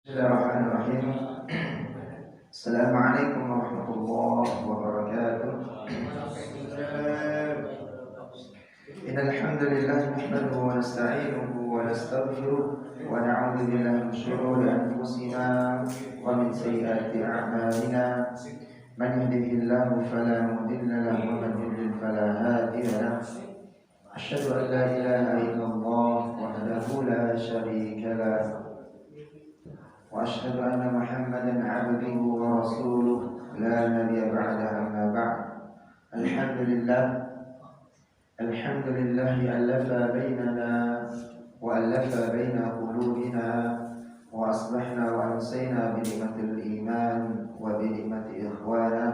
Bismillahirrahmanirrahim. Assalamualaikum warahmatullahi wabarakatuh. Innal hamdalillah nahmaduhu wa nasta'inuhu wa nastaghfiruh wa na'udzu billahi min shururi anfusina wa min sayyiati a'malina. Man yahdihillahu fala mudilla lahu wa man yudlil fala hadiya lahu. Asyhadu an la ilaha illallah wahdahu la syarika lahu وأشهد أن محمدا عبده ورسوله لا نبي بعده أما بعد. الحمد لله ألف بيننا وألف بين قلوبنا وأصبحنا وأمسينا بنعمة الإيمان وبنعمة إخوانا.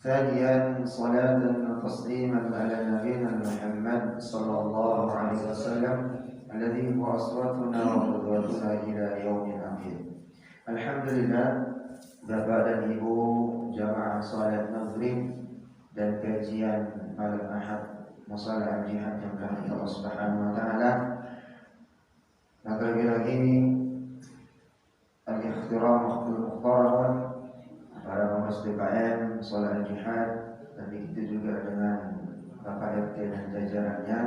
ثانيا صلاة وتسليما على نبينا محمد صلى الله عليه وسلم الذي هو أسوتنا وقدوتنا إلى يوم الآخر. Alhamdulillah, Bapak dan Ibu jamaah salat maghrib dan kajian malam Ahad Musalla al-Jihad yang dirahmati Allah Subhanahu wa taala. Maka lagi al-ikhtiram al-muqtaram para pengurus DKM Salat al-Jihad dan begitu juga dengan Bapak RT dan jajarannya.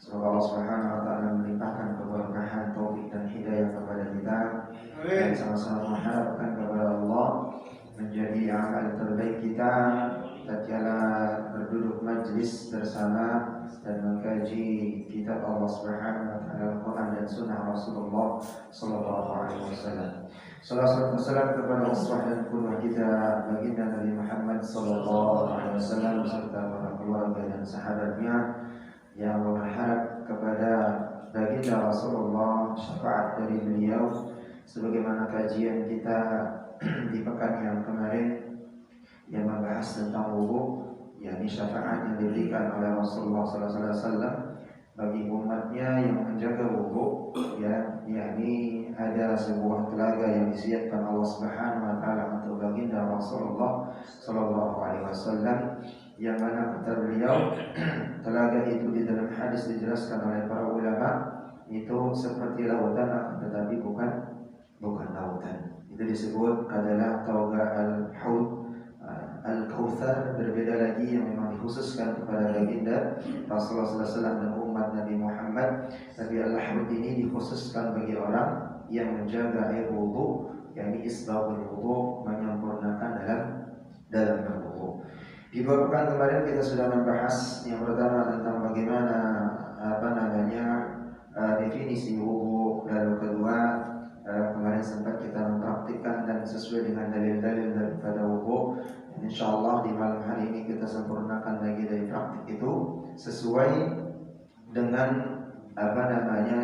Semoga Allah Subhanahu wa taala melimpahkan keberkahan, taufik dan hidayah kepada kita. Dan sama-sama mengharapkan kepada Allah menjadi amal terbaik kita tatkala berduduk majlis bersama dan mengkaji kitab Allah Subhanahu wa taala, Al-Qur'an dan sunnah Rasulullah sallallahu alaihi wasallam. Salawat wassalam kepada uswah dan qudwah kita baginda Nabi Muhammad sallallahu alaihi wasallam serta para keluarga dan sahabatnya yang berharap kepada baginda Rasulullah syafaat dari beliau, sebagaimana kajian kita di pekan yang kemarin yang membahas tentang wudu, yakni syafaat yang diberikan oleh Rasulullah SAW bagi umatnya yang menjaga wudu, yakni ada sebuah telaga yang disiapkan Allah Subhanahu wa taala untuk baginda Rasulullah SAW, yang mana kata beliau telaga itu di dalam hadis dijelaskan oleh para ulama itu seperti lautan akan tetapi bukan lautan. Itu disebut adalah tauga al-haud al-kautsar, berbeda lagi yang memang dikhususkan kepada baginda Rasulullah SAW dan umat Nabi Muhammad. Tapi al-haud ini dikhususkan bagi orang yang menjaga air wudu, yakni isbabul wudu, menyempurnakan dalam berwudu. Di pekan kemarin kita sudah membahas yang pertama tentang bagaimana definisi wudu, lalu kedua kemarin sempat kita mempraktikkan dan sesuai dengan dalil-dalil daripada wudu. Insyaallah di malam hari ini kita sempurnakan lagi dari praktik itu sesuai dengan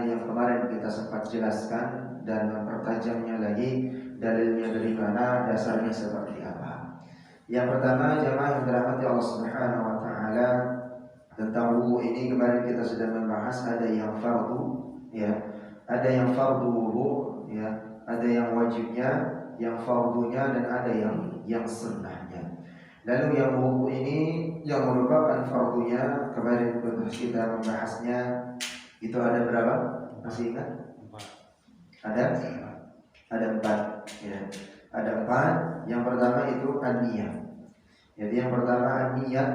yang kemarin kita sempat jelaskan dan mempertajamnya lagi dalilnya dari mana, dasarnya seperti apa. Yang pertama, jamaah yang dirahmati Allah Subhanahu wa taala, tentang wudu ini kemarin kita sudah membahas ada yang fardu, ada yang fardu wudu, ada yang wajibnya, yang fardunya, dan ada yang sunnahnya. Lalu yang wudu ini yang merupakan fardunya, kemarin kita membahasnya itu ada berapa? Masih ingat? Ada empat. Ada empat. Yang pertama itu an-niyah. Jadi yang pertama an-niyah,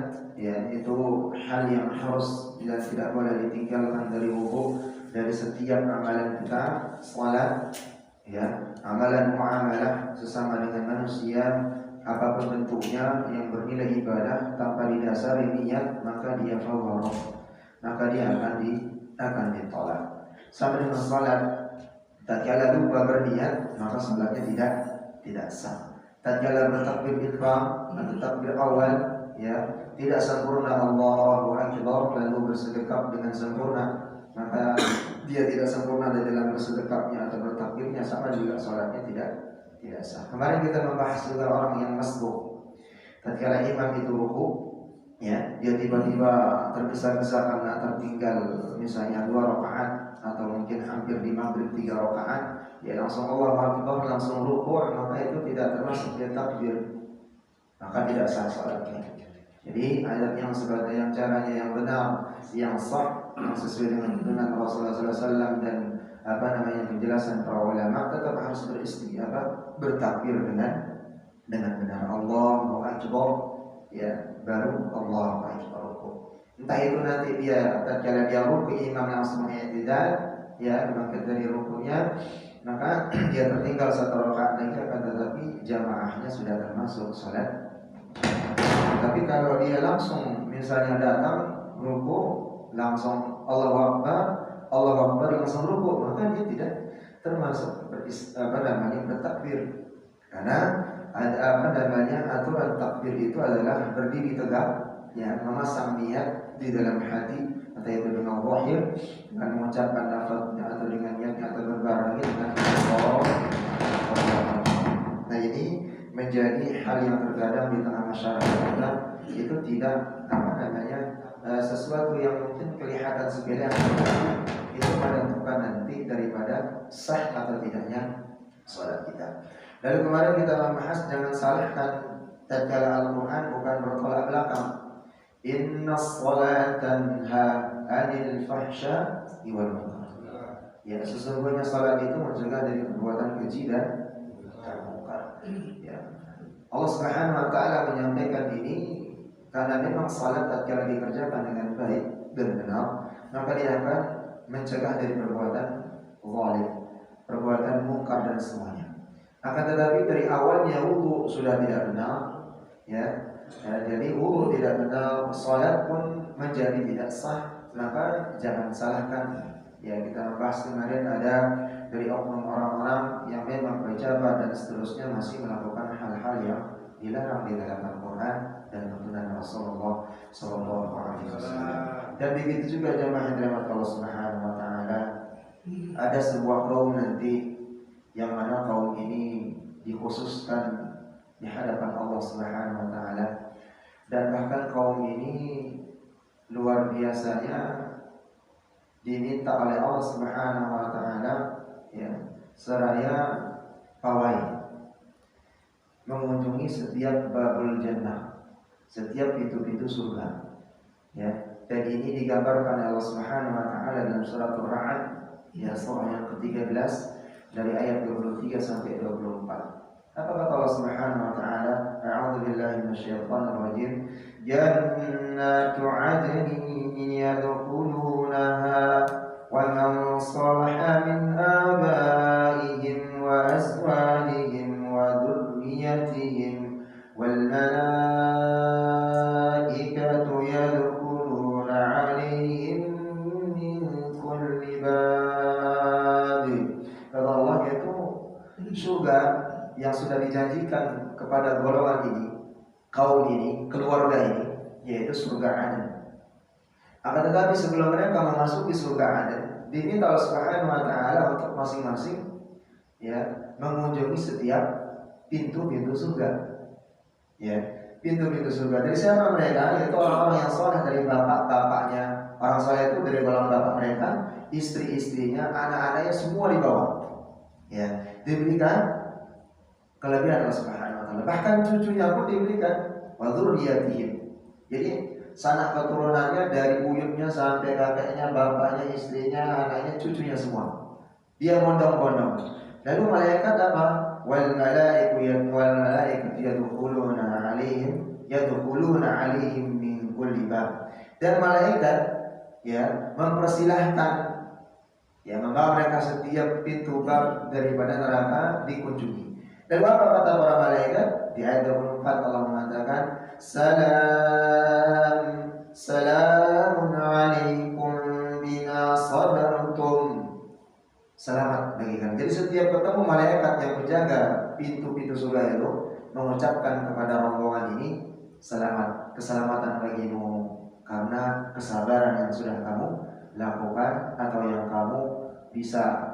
itu hal yang harus dan tidak boleh ditinggalkan dari wudu, dari setiap amalan kita, salat, amalan muamalah sesama dengan manusia, apapun bentuknya yang bernilai ibadah tanpa didasari niat, maka dia fawwarah, maka dia akan ditolak. Sama dengan salat, tatkala lupa berniat, maka salatnya tidak sah. Tatkala bertakbir ihram atau takbir awal, tidak sempurna Allahu Akbar lalu bersedekap dengan sempurna, maka dia tidak sempurna di dalam bersedekapnya atau bertakbirnya, sama juga salatnya tidak sah. Kemarin kita membahas juga orang yang masbuk. Tatkala imam itu ruku, dia tiba-tiba tergesa-gesa karena tertinggal misalnya 2 rakaat atau mungkin hampir di maghrib 3 rakaat, dia langsung Allahu Akbar, langsung ruku, maka itu tidak termasuk dia takbir, maka tidak sah salatnya. Jadi ayat yang sebagai yang caranya yang benar, yang sah, yang sesuai dengan Rasulullah SAW dan penjelasan para ulama tetap harus bertakbir dengan benar Allahu Akbar, ya, baru Allahu Akbar. Entah itu nanti dia tatkala dia ruku imam langsung i'tidal, ya, bangkit dari rukunya, maka dia tertinggal satu rakaat lagi, akan tetapi jamaahnya sudah termasuk salat. Tapi kalau dia langsung misalnya datang ruku langsung Allahu Akbar langsung ruku, maka dia tidak termasuk bertakbir. Karena aturan takbir itu adalah berdiri tegak, ya, memasang niat di dalam hati, atau itu dengan zahir, dengan mengucapkan lafaznya atau dengan niatnya, atau berbarengi dengan Allah. Nah, ini menjadi hal yang terkadang di tengah masyarakat kita itu tidak sesuatu yang mungkin kelihatan sepele, itu menentukan nanti daripada sah atau tidaknya salat kita. Lalu kemarin kita membahas jangan salahkan tatkala Al-Quran bukan bertolak belakang. Inna sholata tanha 'anil fahsya'i wal munkar. Ya, sesungguhnya salat itu mencegah dari perbuatan keji dan munkar. Ya. Allah Subhanahu wa taala menyampaikan ini karena memang salat tatkala dikerjakan dengan baik dan benar, maka dia akan mencegah dari perbuatan zalim, perbuatan munkar dan semuanya. Akan tetapi dari awalnya wudu sudah tidak benar, ya, jadi wudu tidak benar, salat pun menjadi tidak sah, maka jangan salahkan. Ya, kita membahas kemarin ada dari oknum orang-orang yang memang pejabat dan seterusnya masih melakukan hal-hal yang dilarang di dalam Al-Quran dan tuntunan Rasulullah SAW. Dan begitu juga jemaah yang dirahmati Allah Subhanahu wa taala, ada sebuah kaum nanti yang mana kaum ini dikhususkan di hadapan Allah Subhanahu wa taala, dan bahkan kaum ini luar biasanya diminta oleh Allah Subhanahu wa taala, ya, seraya pawai mengunjungi setiap babul jannah, setiap pintu-pintu surga, ya. Dan ini digambarkan oleh Allah Subhanahu wa taala dalam surat Ar-Ra'd, ya, surah yang ke-13 dari ayat 23 sampai 24. Apa kata Allah Subhanahu wa taala? A'udzu billahi minasyaitonir rajim. Jannatu 'adnin yadkhulunaha wa man salaha min abaihim wa azwajihim wa dhurriyyatihim wal malaikatu yadkhuluna 'alaihim min kulli bab. Kata Allah, yaitu surga yang sudah dijanjikan kepada golongan ini, kaum ini, keluarga ini, yaitu surga Aden. Akan tetapi sebelum mereka memasuki surga Aden, diminta Allah Subhanahu wa taala untuk masing-masing, ya, mengunjungi setiap pintu-pintu surga. Ya, pintu-pintu surga. Dari siapa mereka? Yaitu orang-orang yang saleh dari bapak-bapaknya. Orang saleh itu dari golongan bapak mereka, istri-istrinya, anak-anaknya semua dibawa. Ya, diberikan kelebihan Allah Subhanahu wa taala. Bahkan cucunya pun diberikan wa dzurriyyatihim. Jadi sanak keturunannya dari buyutnya sampai kakeknya, bapaknya, istrinya, anaknya, cucunya semua. Dia mondong-mondong. Lalu malaikat apa? Wal malaikatu yadkhuluna 'alaihim min kulli bab. Dan malaikat, ya, mempersilahkan, ya, membawa mereka setiap pintu bab daripada neraka dikunjungi. Dan apa kata para malaikat? Di ayat 24 Allah mengatakan, Salamun alaikum bima sabartum. Selamat bagi kalian. Jadi setiap ketemu malaikat yang menjaga pintu-pintu surga itu mengucapkan kepada rombongan ini, selamat, keselamatan bagimu karena kesabaran yang sudah kamu lakukan atau yang kamu bisa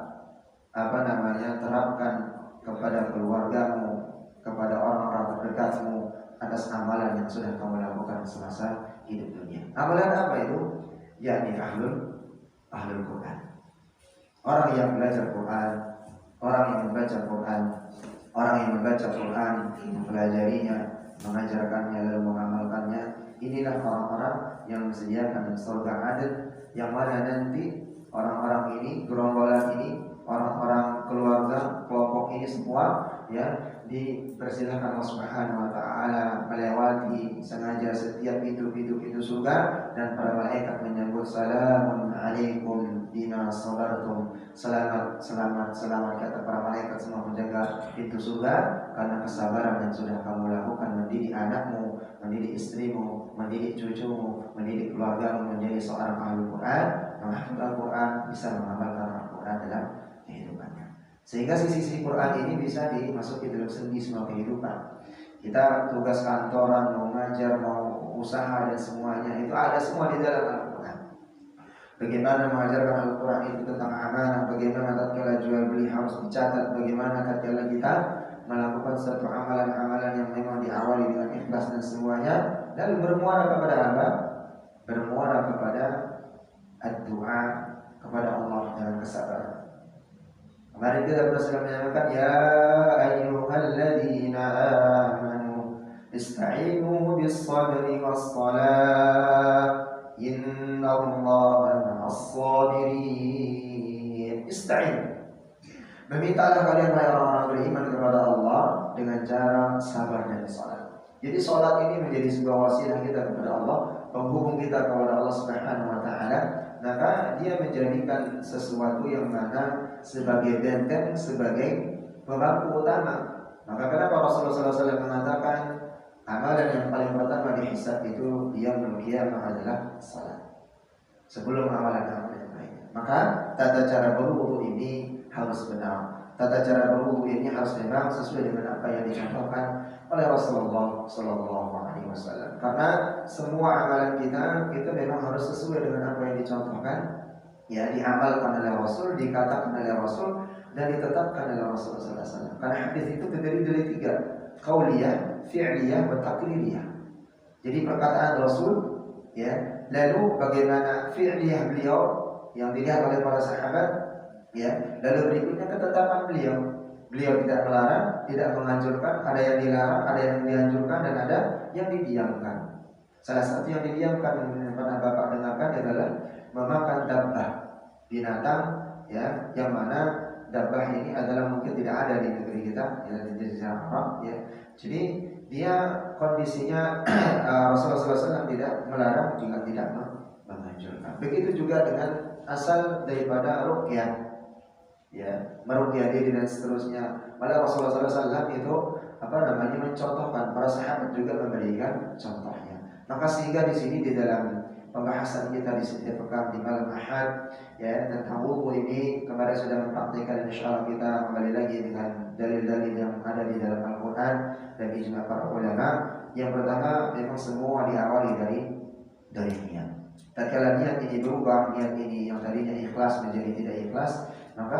terapkan kepada keluargamu, kepada orang-orang terdekatmu atas amalan yang sudah kamu lakukan semasa hidup dunia. Amalan apa itu? Yakni ahlul Quran. Orang yang belajar Quran, orang yang membaca Quran, orang yang membaca Quran, mempelajarinya, mengajarkannya lalu mengamalkannya. Inilah orang-orang yang disediakan surga Aden, yang mana nanti orang-orang ini, gerombolan ini dipersilahkan Allah Subhanahu wa taala melewati sengaja setiap pintu-pintu surga, dan para malaikat menyambut salamun alaikum bima sabartum. Selamat kata para malaikat semua menjaga pintu surga karena kesabaran yang sudah kamu lakukan mendidik anakmu, mendidik istrimu, mendidik cucumu, mendidik keluargamu menjadi seorang ahli Quran, menghafal Al-Quran, bisa mengamalkan Al-Quran dalam kehidupannya. Sehingga sisi-sisi Quran ini bisa dimasuki dalam sendi semua kehidupan. Kita tugas kantoran, mau ngajar, mau usaha dan semuanya itu ada semua di dalam Al-Quran. Bagaimana mengajarkan Al-Quran itu tentang amanah, bagaimana tatkala jual beli harus dicatat, bagaimana tatkala kita melakukan satu amalan-amalan yang memang diawali dengan ikhlas dan semuanya, dan bermuara kepada apa? Bermuara kepada doa kepada Allah dengan kesabaran. Kemarin kita berusaha menyampaikan ya ayyuhalladzina amanu ista'inu bis-sabri was-salah innallaha ma'as-sabirin. Ista'in, memintalah kalian wahai orang-orang beriman kepada Allah dengan cara sabar dan salat. Jadi salat ini menjadi sebuah wasilah kita kepada Allah, penghubung kita kepada Allah Subhanahu wa taala. Maka dia menjadikan sesuatu yang mana sebagai benteng, sebagai pemangku utama. Maka kenapa Rasulullah SAW mengatakan amalan yang paling pertama dihisab itu yaumul qiyamah adalah salat, sebelum amalan-amalan yang lainnya. Maka tata cara berwudu ini harus benar. Tata cara berwudu ini harus memang sesuai dengan apa yang dicontohkan oleh Rasulullah SAW. Karena semua amalan kita itu memang harus sesuai dengan apa yang dicontohkan, ya, diamalkan oleh Rasul, dikatakan oleh Rasul, dan ditetapkan oleh Rasulullah SAW. Karena hadis itu terdiri dari 3, qauliyah, fi'liyah, dan taqririyah. Jadi perkataan Rasul, ya, lalu bagaimana fi'liyah beliau yang dilihat oleh para sahabat, ya, lalu berikutnya ketetapan beliau. Beliau tidak melarang, tidak menganjurkan, ada yang dilarang, ada yang dianjurkan, dan ada yang didiamkan. Salah satu yang didiamkan yang pernah Bapak dengarkan adalah memakan dabbah, binatang, ya, yang mana dabbah ini adalah mungkin tidak ada di negeri kita, ya, di Jazirah Arab, ya. Jadi dia kondisinya Rasulullah SAW tidak melarang juga tidak menganjurkan. Begitu juga dengan asal daripada ruqyah, ya, meruqyah diri dan seterusnya. Malah Rasulullah SAW itu mencontohkan, para sahabat juga memberikan contohnya. Maka sehingga di sini di dalam pembahasan kita di setiap pekan di malam Ahad, ya, tentang wudu ini kemarin sudah mempraktikkan, insyaallah kita kembali lagi dengan dalil-dalil yang ada di dalam Al-Quran dan ijma para ulama. Yang pertama, memang semua diawali dari niat. Tatkala niat ini berubah, niat ini yang tadinya ikhlas menjadi tidak ikhlas, maka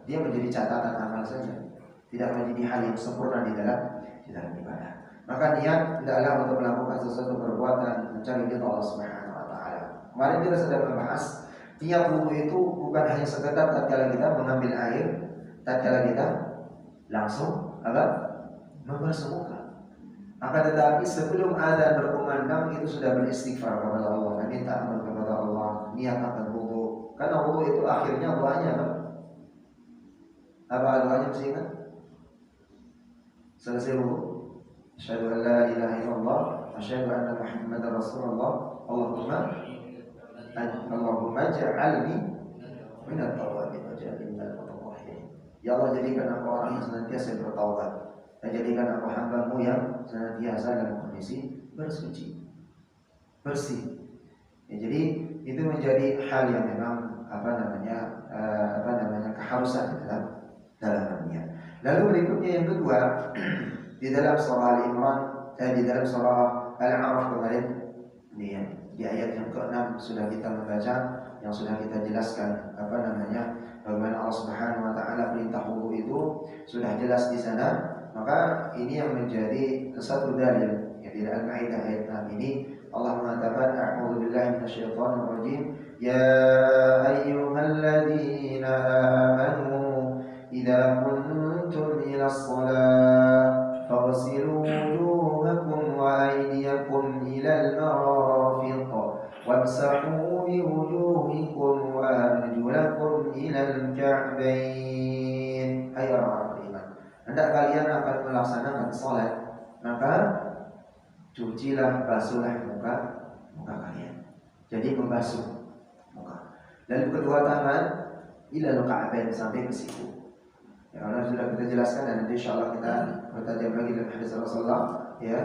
dia menjadi catatan amal saja, tidak menjadi hal yang sempurna di dalam ibadah. Maka niat adalah untuk melakukan sesuatu perbuatan mencari ridha Allah Subhanahu wa taala. Kemarin kita sudah membahas niat wudu itu bukan hanya sekedar tatkala kita mengambil air, tatkala kita langsung membasuh muka. Akan tetapi sebelum azan berkumandang itu sudah beristighfar kepada Allah dan minta ampun kepada Allah, niat akan wudu. Karena wudu itu akhirnya doanya apa doanya mesti ingat? Selesai wudu, asyhadu an la ilaha illallah wa asyhadu anna Muhammadar Rasulullah. Allahumma ja'alni minat tawabin wa ja'alni minal mutatahhirin. Ya Allah, jadikan aku orang yang senantiasa bertaubat, dan jadikan aku hamba-Mu yang senantiasa dalam kondisi bersuci, bersih. Ya, jadi itu menjadi hal yang memang keharusan dalam niat. Lalu berikutnya yang kedua, di dalam surah Al-Imran, di dalam surah Al-A'raf kemarin, di ayat yang ke-6 sudah kita membaca, yang sudah kita jelaskan bagaimana Allah Subhanahu wa taala perintah wudu itu sudah jelas di sana. Maka ini yang menjadi satu dalil yang di dalam Al-Maidah ayat 6 ini Allah mengatakan a'udzu billahi minasyaitonir rajim, ya ayyuhalladzina amanu idza kuntum ilas shalah faghsilu wujuhakum wa aydiyakum ilal marafiq wamsahu biwujuhikum wa arjulakum ilal ka'bayn. Hai orang beriman, hendak kalian akan melaksanakan sholat, maka cucilah, basuhlah muka kalian. Jadi membasuh muka. Lalu kedua tangan ilal ka'bain, sampai ke siku. Ya, karena sudah kita jelaskan dan nanti insyaallah kita bertajam lagi dalam hadis Rasulullah. Ya,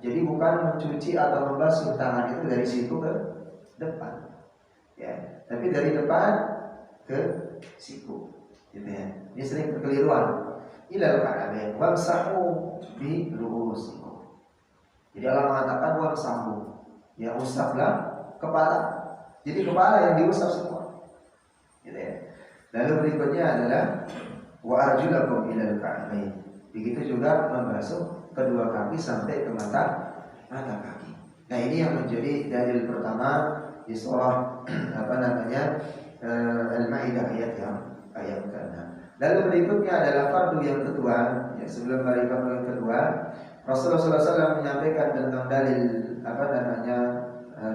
jadi bukan mencuci atau membasuh tangan itu dari situ ke depan, ya, tapi dari depan ke siku, gitu ya. Ini sering kekeliruan. Ilal ka'bain wamsahu bi ru'usikum. Jadi Allah mengatakan wamsahu, ya usaplah kepala. Jadi kepala yang diusap semua, gitu ya. Lalu berikutnya adalah wa arjulakum ilal ka'bain. Begitu juga membasuh kedua kaki sampai ke mata kaki. Nah, ini yang menjadi dalil pertama di surah Al-Maidah ayat ke-6. Lalu berikutnya adalah fardu yang kedua. Ya, sebelum dari fardu yang kedua, Rasulullah SAW menyampaikan tentang dalil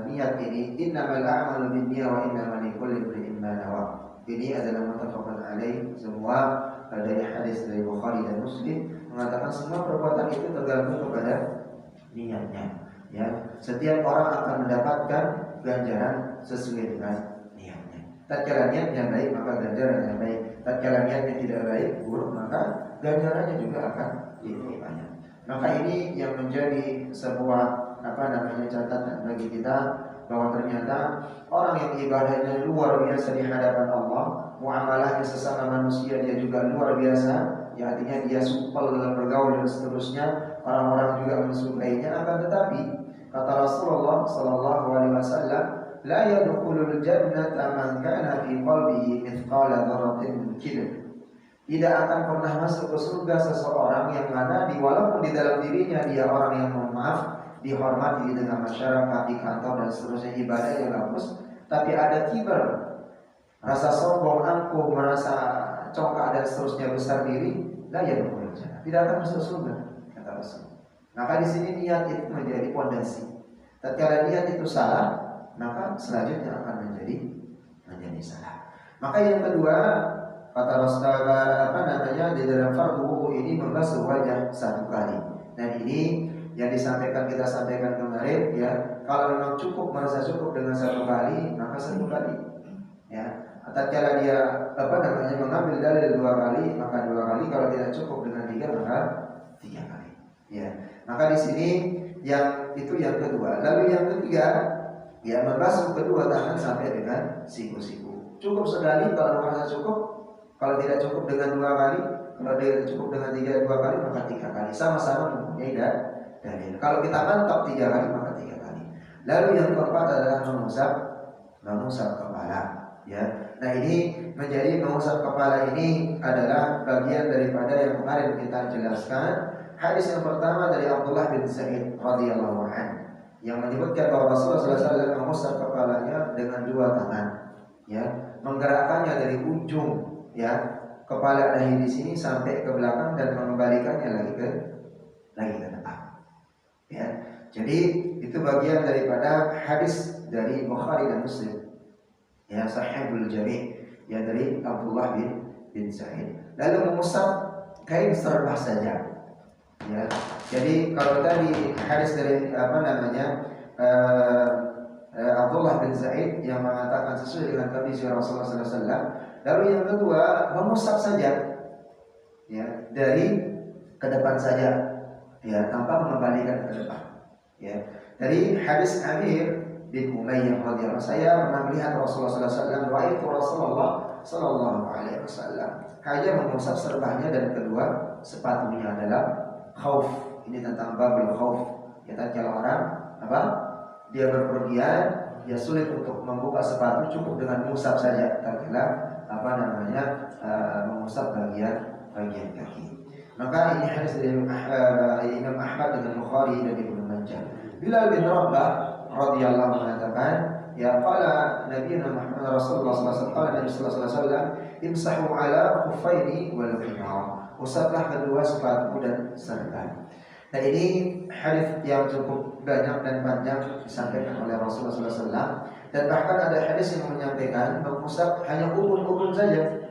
niat ini. Innamal a'malu binniyah wa innamal likulli imrin ma nawa. Ini adalah muttafaqun alaih, semua dari hadis dari Bukhari dan Muslim mengatakan semua perbuatan itu tergantung kepada niatnya. Ya, setiap orang akan mendapatkan ganjaran sesuai dengan niatnya. Tatkala niatnya baik maka ganjarannya baik. Tatkala niatnya tidak baik, buruk, maka ganjarannya juga akan diterimanya. Maka ini yang menjadi sebuah catatan bagi kita, bahwa ternyata orang yang ibadahnya luar biasa di hadapan Allah, muamalahnya sesama manusia dia juga luar biasa, ya, artinya dia supel dalam bergaul dan seterusnya, orang-orang juga mensukainya. Akan tetapi kata Rasulullah sallallahu alaihi wasallam, la yadkhulul jannata man kana fi qalbihi mithqala dzarratin min kibr. Tidak akan pernah masuk ke surga seseorang yang mana walaupun di dalam dirinya dia orang yang maaf, dihormati di tengah masyarakat, di kantor dan seterusnya, ibadahnya bagus, tapi ada kibar, rasa sombong, angkuh, merasa congkak dan seterusnya, besar diri, la yadkhulul jannah, tidak akan masuk surga, kata Rasul. Maka di sini niat itu menjadi pondasi. Tatkala niat itu salah, maka selanjutnya akan menjadi salah. Maka yang kedua, kata Rasulullah di dalam fardu wudu ini membasuh wajah satu kali. Dan ini yang kita sampaikan kemarin, ya, kalau memang merasa cukup dengan satu kali, maka satu kali, ya. Tatkala dia mengambil dalil dua kali, maka dua kali. Kalau tidak cukup dengan tiga, maka tiga kali, ya. Maka di sini yang kedua. Lalu yang ketiga, ya, membasuh kedua tangan sampai dengan siku-siku. Cukup sekali kalau merasa cukup. Kalau tidak cukup dengan dua kali, kalau tidak cukup dengan dua kali, maka tiga kali. Sama-sama mempunyai dalil. Kalau kita mantap tiga kali, maka tiga kali. Lalu yang keempat adalah mengusap kepala. Ya, nah ini menjadi mengusap kepala ini adalah bagian daripada yang kemarin kita jelaskan. Hadis yang pertama dari Abdullah bin Sa'id radhiyallahu anhu yang menyebutkan bahwa Rasulullah SAW mengusap kepalanya dengan dua tangan, ya, menggerakkannya dari ujung, ya, kepala dahi di sini sampai ke belakang dan mengembalikannya lagi ke depan. Ya, jadi itu bagian daripada hadis dari Bukhari dan Muslim. Ya, Sahihul Jami', ya, dari Abdullah bin Sa'id. Lalu mengusap kain serbah saja. Ya, jadi kalau tadi hadis dari Abdullah bin Sa'id yang mengatakan sesuai dengan kondisi Rasulullah SAW. Lalu yang kedua, mengusap saja, ya, dari ke depan saja, ya, tanpa mengembalikan ke depan. Ya, dari hadis Amir bin Umayyah radhiyallahu anhu, saya pernah melihat Rasulullah SAW, wa'aitu Rasulullah sallallahu alaihi wasallam hanya mengusap serbahnya dan kedua sepatunya adalah khauf. Ini tentang babul khauf. Ya, kalau orang dia berpergian, dia sulit untuk membuka sepatu, cukup dengan mengusap saja. Tatkala mengusap bagian kaki. Maka ini hadis dari Imam Ahmad dengan Bukhari dan Ibnu Majah. Bilal bin Rabah radhiyallahu mengatakan, ya, qala Nabiyyuna Muhammad Rasulullah sallallahu alaihi wasallam, imsahu ala khuffaini wal khimar. Usaplah kedua sepatu dan serban. Nah, ini hadis yang cukup banyak dan panjang disampaikan oleh Rasulullah SAW. Dan bahkan ada hadis yang menyampaikan mengusap hanya ubun-ubun saja.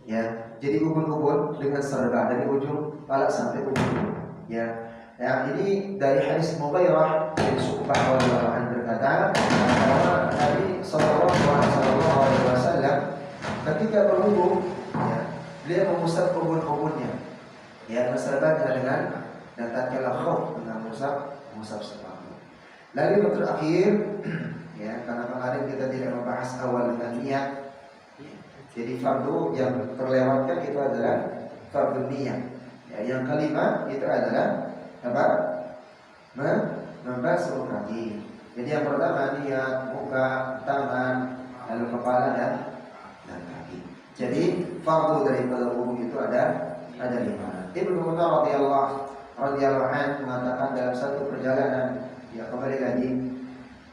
Ya, jadi ubun-ubun dengan serba dari ujung kepala sampai ujung. Ya, ya ini dari hadis Mughirah bin Syu'bah radhiyallahu anhu berkata bahwa Nabi sallallahu alaihi wasallam ketika berwudu, ya, beliau mengusap ubun-ubunnya. Ya, berserbannya dengan dan tatkala khauf dengan mengusap sepatu. Lalu yang terakhir, ya, karena kemarin kita tidak membahas awal dengan niat. Jadi fardu yang terlewatkan itu adalah fardu niat. Ya, yang kelima itu adalah apa? Membasuh kaki. Jadi yang pertama niat, muka, tangan, lalu kepala dan kaki. Jadi fardu daripada wudu itu ada 5. Ibnu Umar radhiyallahu anhu mengatakan dalam satu perjalanan, ya, kembali lagi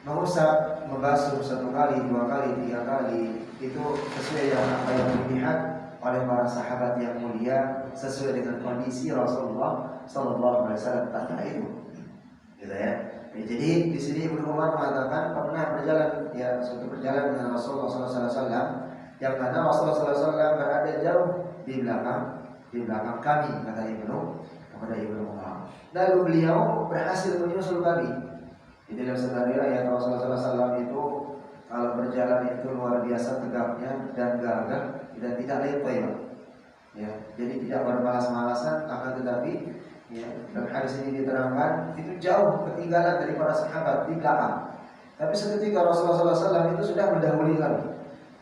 mengusap, membasuh 1 kali, 2 kali, 3 kali itu sesuai dengan apa yang dilihat oleh para sahabat yang mulia, sesuai dengan kondisi Rasulullah sallallahu alaihi wasallam pada itu. Gitu ya. Jadi di sini Ibnu Umar mengatakan pernah berjalan, ya, suatu perjalanan dengan Rasulullah sallallahu alaihi wasallam yang mana Rasulullah sallallahu alaihi wasallam berada jauh di belakang kami, kata kepada Ibnu Umar. Lalu beliau berhasil menyusul kami. Di dalam sebuah riwayat Rasulullah SAW itu kalau berjalan itu luar biasa tegapnya dan gagah dan tidak letoy, ya. Jadi tidak bermalas-malasan, akan tetapi, ya, dalam hadis ini diterangkan itu jauh ketinggalan dari para sahabat di belakang. Tapi seketika Rasulullah SAW itu sudah mendahului kami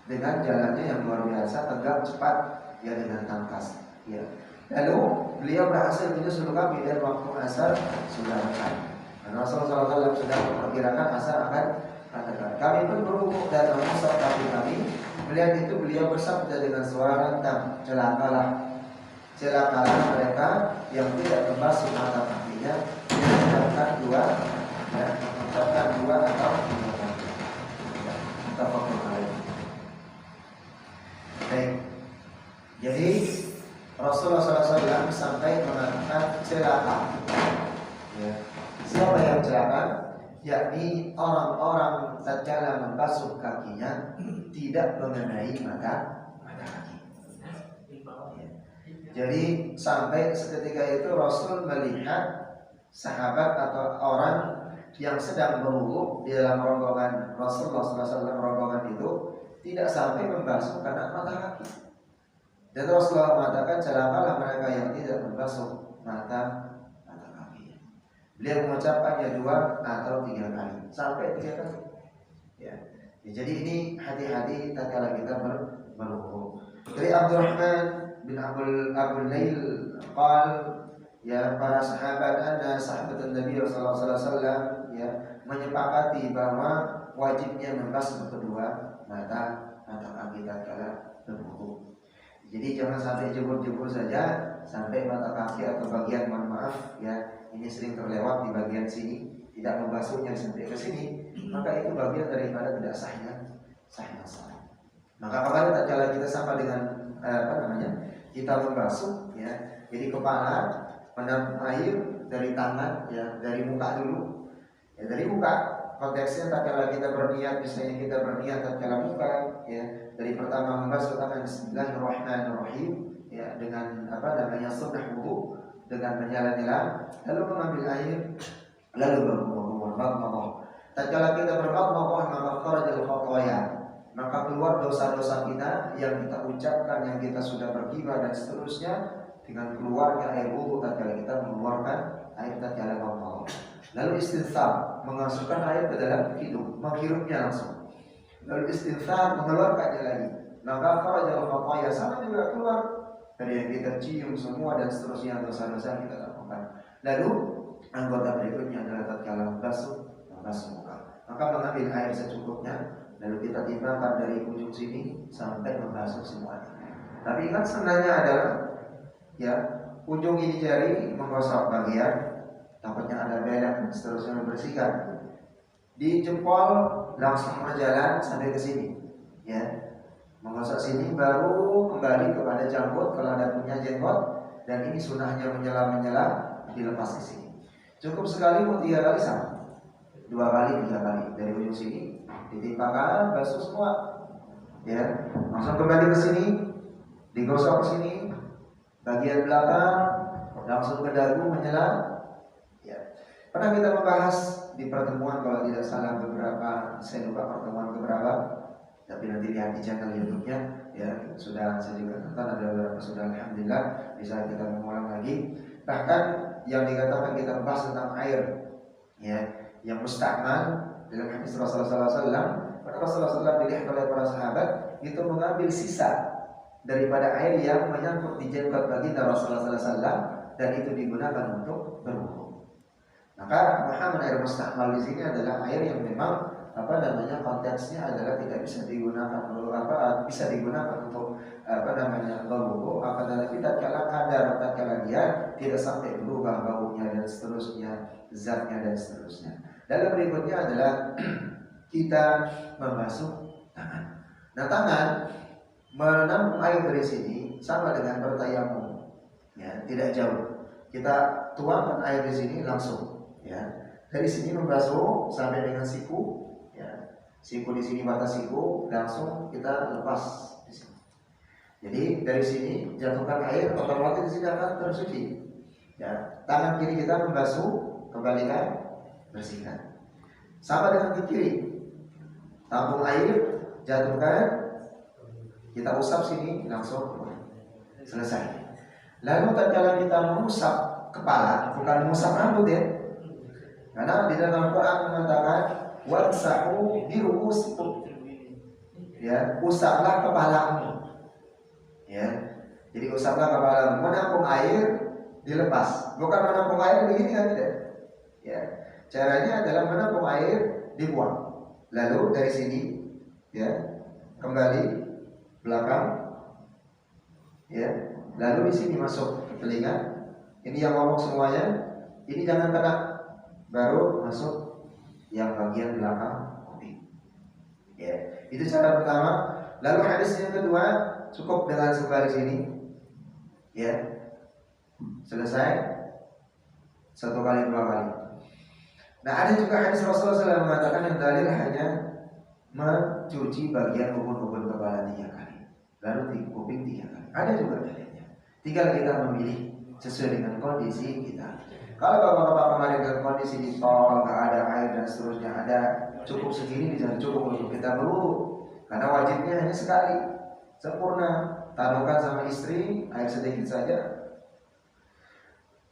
dengan jalannya yang luar biasa, tegap, cepat, ya, dengan tangkas. Ya. Lalu beliau berhasil menyusul kami dan waktu asar sudah dekat. Rasulullah SAW sudah memperkirakan asar akan dekat. Kami pun berhubung dan mengusap kaki kami. Melihat itu beliau bersabda dengan suara lantang, celakalah mereka yang tidak membasuh mata kakinya, mengucapkan dua atau 3 kali. Kita fokus lagi. Baik. Jadi Rasulullah SAW sampai mengatakan celaka. Ya. Siapa yang celaka? Yakni orang-orang tatkala membasuh kakinya tidak mengenai mata kaki. Ya. Jadi sampai seketika itu Rasul melihat sahabat atau orang yang sedang berwudu di dalam rombongan Rasulullah SAW, rombongan itu tidak sampai membasuh karena mata kaki. Dan Rasulullah mengatakan celakalah mereka yang tidak membasuh mata kaki. Beliau mengucapkannya 2 atau 3 kali, sampai 3 kali. Ya. Jadi ini hati-hati tatkala kita berwudu. Dari Abdurrahman bin Abul Lail qal, ya, para sahabat sahabat Nabi sallallahu alaihi wasallam, ya, menyepakati bahwa wajibnya membasuh kedua mata kaki tatkala berwudu. Jadi jangan sampai jebur-jebur saja sampai mata kaki atau bagian, mohon maaf, ya, ini sering terlewat di bagian sini, tidak membasuhnya sampai ke sini, maka itu bagian daripada tidak sahnya salat. Maka kemarin tatkala kita sama dengan kita membasuh, ya, jadi kepala menampung air dari tangan, ya, dari muka dulu, ya, dari muka. Konteksnya tatkala kita berniat, misalnya kita berniat tatkala muka, ya, dari pertama membasuh tangan Bismillahirrahmanirrahim, ya, dengan sunnah wudu, dengan menyala-nyala, lalu mengambil air, lalu bermadmadah. Tatkala kita bermadmadah maka kharajal khataya, maka keluar dosa-dosa kita yang kita ucapkan, yang kita sudah bergibah dan seterusnya, dengan keluarnya air wudu tatkala kita mengeluarkan air tatkala madmadah. Lalu istinshaq, memasukkan air ke dalam hidung, menghirupnya langsung. Lalu istinshaq, mengeluarkannya lagi. Maka kharajal khataya, sama juga keluar dari yang kita cium semua dan seterusnya dosa-dosa yang kita lakukan. Lalu anggota berikutnya adalah tatkala membasuh muka. Maka mengambil air secukupnya, lalu kita timbangkan dari ujung sini sampai membasuh semuanya. Tapi ingat sebenarnya adalah, ya, ujung ini jari menggosok bagian, takutnya ada bedak dan seterusnya, membersihkan. Di jempol langsung berjalan sampai ke sini, ya, menggosok sini baru kembali kepada janggut kalau ada punya jenggot, dan ini sunnahnya menyela dilepas ke sini. Cukup sekali mau 3 kali sama, 2 kali 3 kali dari ujung sini ditimpakan basuh semua, ya, langsung kembali ke sini digosok ke sini, bagian belakang langsung ke dagu menyelam. Ya. Pernah kita membahas di pertemuan kalau tidak salah beberapa, saya lupa pertemuan keberapa, tapi nanti lihat di channel YouTube-nya ya, sudah saya juga nonton ada beberapa sudah, alhamdulillah bisa kita mengulang lagi. Bahkan yang dikatakan kita membahas tentang air ya, yang mustakmal dalam hadis Rasulullah SAW, Rasulullah SAW dilihat oleh para sahabat itu mengambil sisa daripada air yang menyangkut di jenggot baginda Rasulullah SAW dan itu digunakan untuk berwudu. Maka Muhammad air mustakmal di sini adalah air yang memang konteksnya adalah tidak bisa digunakan bisa digunakan untuk berwudu, tetapi tatkala dia tidak sampai berubah baunya dan seterusnya, zatnya dan seterusnya. Lalu berikutnya adalah kita membasuh tangan. Nah, tangan menampung air dari sini sama dengan bertayamum, ya, tidak jauh. Kita tuangkan air di sini langsung. Ya, dari sini membasuh sampai dengan siku, ya, siku di sini batas siku, langsung kita lepas di sini. Jadi dari sini jatuhkan air, otomatis di sini akan tersuci. Ya, tangan kiri kita membasuh, kembalikan, bersihkan. Sama dengan di kiri, tampung air, jatuhkan, kita usap sini, langsung selesai. Lalu tatkala kita mengusap kepala, bukan mengusap rambut ya. Karena di dalam Quran mengatakan wamsahu bi ru'usikum. Ya, usaplah kepalamu. Ya. Jadi usaplah kepalamu, menampung air dilepas. Bukan menampung air begini kan tidak. Ya. Caranya adalah menampung air dibuang. Lalu dari sini ya, kembali belakang. Ya. Lalu di sini masuk ke telinga. Ini yang ngomong semuanya. Ini jangan kena. Baru masuk yang bagian belakang kuping. Ya, itu cara pertama. Lalu hadis yang kedua cukup dengan sebaris ini. Ya, selesai satu kali dua kali. Nah, ada juga hadis Rasulullah SAW mengatakan yang dalil hanya mencuci bagian ubun-ubun kepala 3 kali, lalu di kuping 3 kali. Ada juga dalilnya. Tinggal kita memilih sesuai dengan kondisi kita. Kalau bapak-bapak kemarin dengan kondisi di tol, nggak ada air dan seterusnya, ada cukup segini bisa cukup untuk kita berwudu. Karena wajibnya hanya sekali, sempurna. Taruhkan sama istri air sedikit saja,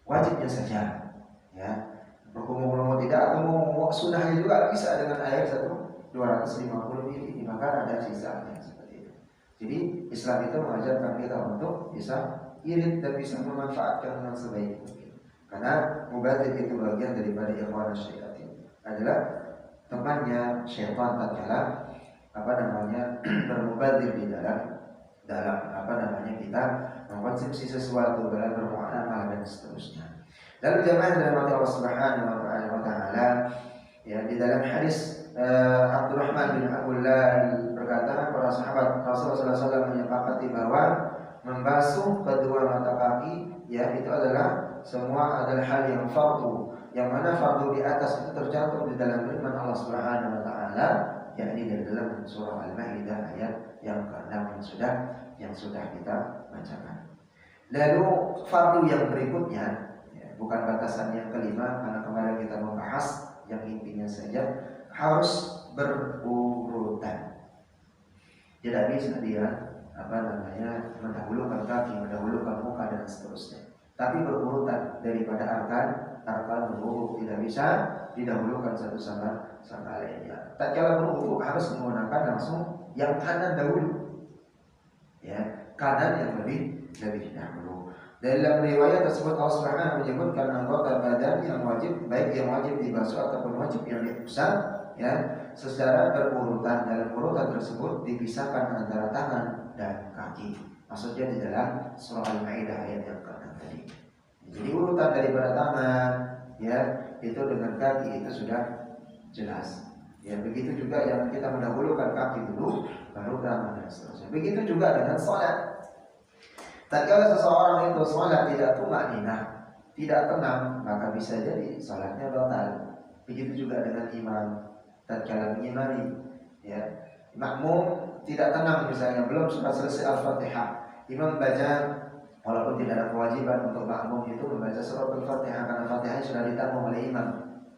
wajibnya saja. Ya, berkumur-kumur tidak, atau mau sunahnya juga bisa dengan air 250 ml, maka ada sisanya seperti itu. Jadi Islam itu mengajarkan kita untuk bisa irit dan bisa memanfaatkan dengan sebaik mungkin. Karena mubadir itu bagian daripada ikhwan syaitan, adalah temannya syaitan tatkala bermubadir di dalam kita mengkonsumsi sesuatu, dalam bermuamalah dan seterusnya. Lalu jemaah yang dirahmati Allah Subhanahu wa taala, ya, di dalam hadis Abdurrahman bin Abdullah berkata para sahabat Rasulullah SAW menyepakati bahwa membasuh kedua mata kaki, ya, itu adalah semua adalah hal yang fardu, yang mana fardu di atas itu tercantum di dalam firman Allah Subhanahu wa taala, yakni di dalam surah Al-Maidah ayat yang ke-6 yang sudah kita bacakan. Lalu fardu yang berikutnya, ya, bukan batasan yang kelima karena kemarin kita membahas yang intinya saja, harus berurutan. Tidak bisa dia mendahulukan kaki, mendahulukan muka dan seterusnya. Tapi berurutan daripada arkan berwudu, tidak bisa didahulukan satu sama lainnya. Tatkala berwudu harus menggunakan langsung yang kanan dahulu. Ya, kanan yang lebih dahulu. Dalam riwayat tersebut Allah Subhanahu menyebutkan anggota badan yang wajib, baik yang wajib dibasuh ataupun wajib yang diusap, ya, secara berurutan. Dalam urutan tersebut dipisahkan antara tangan dan kaki. Maksudnya di dalam surah Al-Maidah ayat yang ke-6 tadi. Jadi urutan daripada tangan, ya, itu dengan kaki itu sudah jelas. Ya, begitu juga yang kita mendahulukan kaki dulu, baru tangan dan seterusnya. Begitu juga dengan sholat. Tatkala seseorang itu sholat tidak tumaninah, tidak tenang, maka bisa jadi sholatnya batal. Begitu juga dengan imam. Tatkala mengimami, ya, makmum tidak tenang misalnya belum sudah selesai Al-Fatihah, imam baca, walaupun tidak ada kewajiban untuk makmum itu membaca surat Al-Fatihah karena Fatihah sudah ditanggung oleh imam.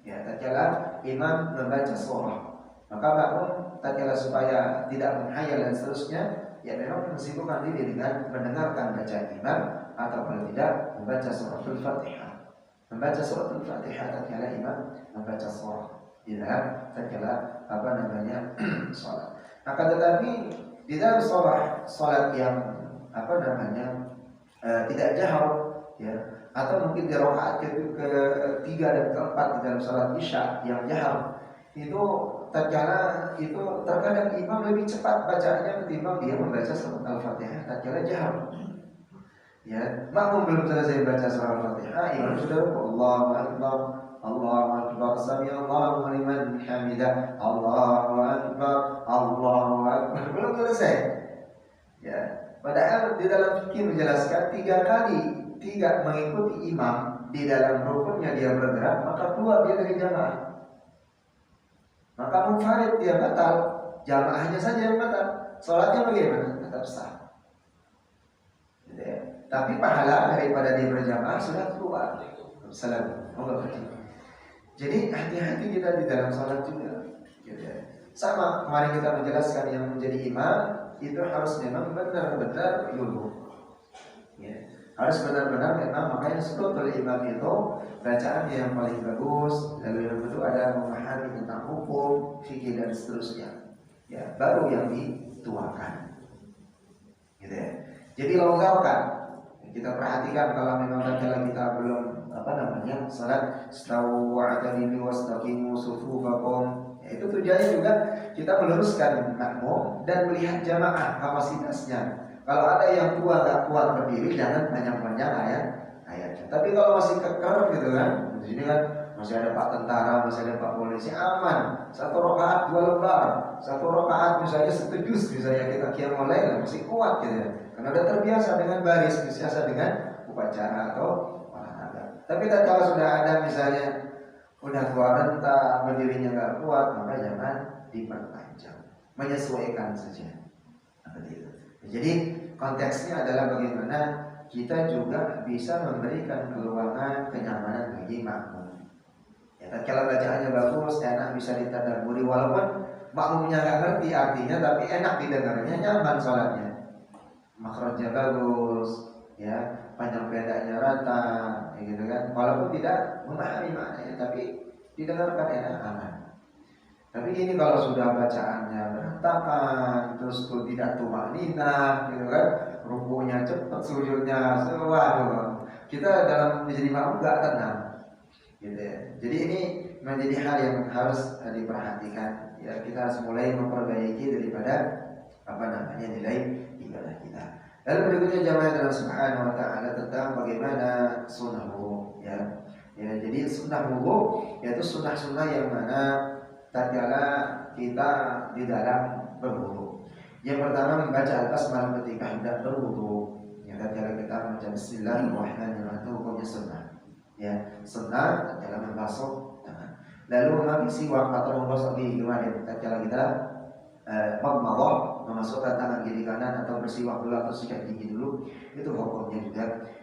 Ya, tatkala imam membaca surah, maka makmum tatkala supaya tidak menghayal dan seterusnya, ya memang mensibukkan diri dengan mendengarkan bacaan imam atau kalau tidak membaca surat Al-Fatihah. Membaca surat Al-Fatihah tatkala imam membaca surah di dalam tatkala salat. Akan tetapi di dalam salat yang tidak jahar, ya, atau mungkin di rakaat ketiga dan keempat di dalam salat isya yang jahar, itu tatkala itu terkadang imam lebih cepat bacaannya ketimbang dia membaca surat Al-Fatihah tatkala jahar. Ya, makmum belum selesai baca surat Al-Fatihah, imam sudah Allahu Akbar, Allahu Akbar, sami'allahu liman hamidah, Allahu Akbar, Allahu Akbar, belum selesai. Ya, padahal di dalam fikih menjelaskan 3 kali tidak mengikuti imam di dalam rukunnya dia bergerak, maka keluar dia dari jamaah. Maka munfarid dia batal, jamaahnya saja yang batal. Salatnya bagaimana? Tetap sah. Gitu ya. Tapi pahala daripada dia berjamaah sudah keluar. Assalamualaikum. Jadi hati-hati kita di dalam salat juga. Gitu ya. Sama kemarin kita menjelaskan yang menjadi imam itu harus memang benar-benar ilmu. Ya. Harus benar-benar memang, makanya seluruh imam itu bacaan yang paling bagus, lalu yang kedua ada memahami tentang hukum, fikih dan seterusnya. Ya, baru yang dituakan. Gitu ya. Jadi longgarkan. Kita perhatikan kalau memang tatkala kita belum salat stawu wa'tadilu wastaqimu sufufakum. Ya, itu tujuannya juga kita meluruskan makmum dan melihat jamaah kapasitasnya. Kalau ada yang tua gak kuat berdiri, jangan panjang-panjang ayatnya. Tapi kalau masih keker gitu kan, di sini kan masih ada pak tentara, masih ada pak polisi, aman. 1 rakaat 2 lembar, 1 rakaat misalnya 1 juz, misalnya kita qiyamul lail masih kuat gitu ya. Karena udah terbiasa dengan baris, terbiasa dengan upacara atau olahraga. Tapi kalau sudah ada misalnya udah tua renta, berdirinya gak kuat, maka jangan diperpanjang, menyesuaikan saja. Jadi konteksnya adalah bagaimana kita juga bisa memberikan keluangan kenyamanan bagi makmum. Ya, kalau bacaannya bagus, enak bisa ditadabburi, walaupun makmumnya nggak ngerti artinya, tapi enak didengarnya, nyaman sholatnya. Makhrajnya bagus, ya, panjang pendeknya rata, ya gitu kan. Walaupun tidak memahami maknanya, tapi didengarkan enak, aman. Tapi ini kalau sudah bacaannya berantakan, terus tidak tumanina, gitu kan, rukunya cepat, sujudnya waduh, kita dalam menjadi makmum gak tenang, gitu ya. Jadi ini menjadi hal yang harus diperhatikan. Ya, kita harus mulai memperbaiki daripada nilai ibadah kita. Lalu berikutnya jamaah dalam subhanahu wa ta'ala tentang bagaimana sunnah wudu, ya. Jadi sunnah wudu yaitu sunnah-sunnah yang mana tatkala kita di dalam berwudu. Yang pertama membaca al-basmalah ketika hendak berwudu. Ya, tatkala kita membaca bismillahirrahmanirrahim, hukumnya sunnah. Ya, sunnah tatkala membasuh tangan. Lalu memakai siwak atau membasuh gigi kemarin tatkala kita memasukkan tangan kiri kanan atau bersiwak dulu atau sikat gigi dulu, itu hukumnya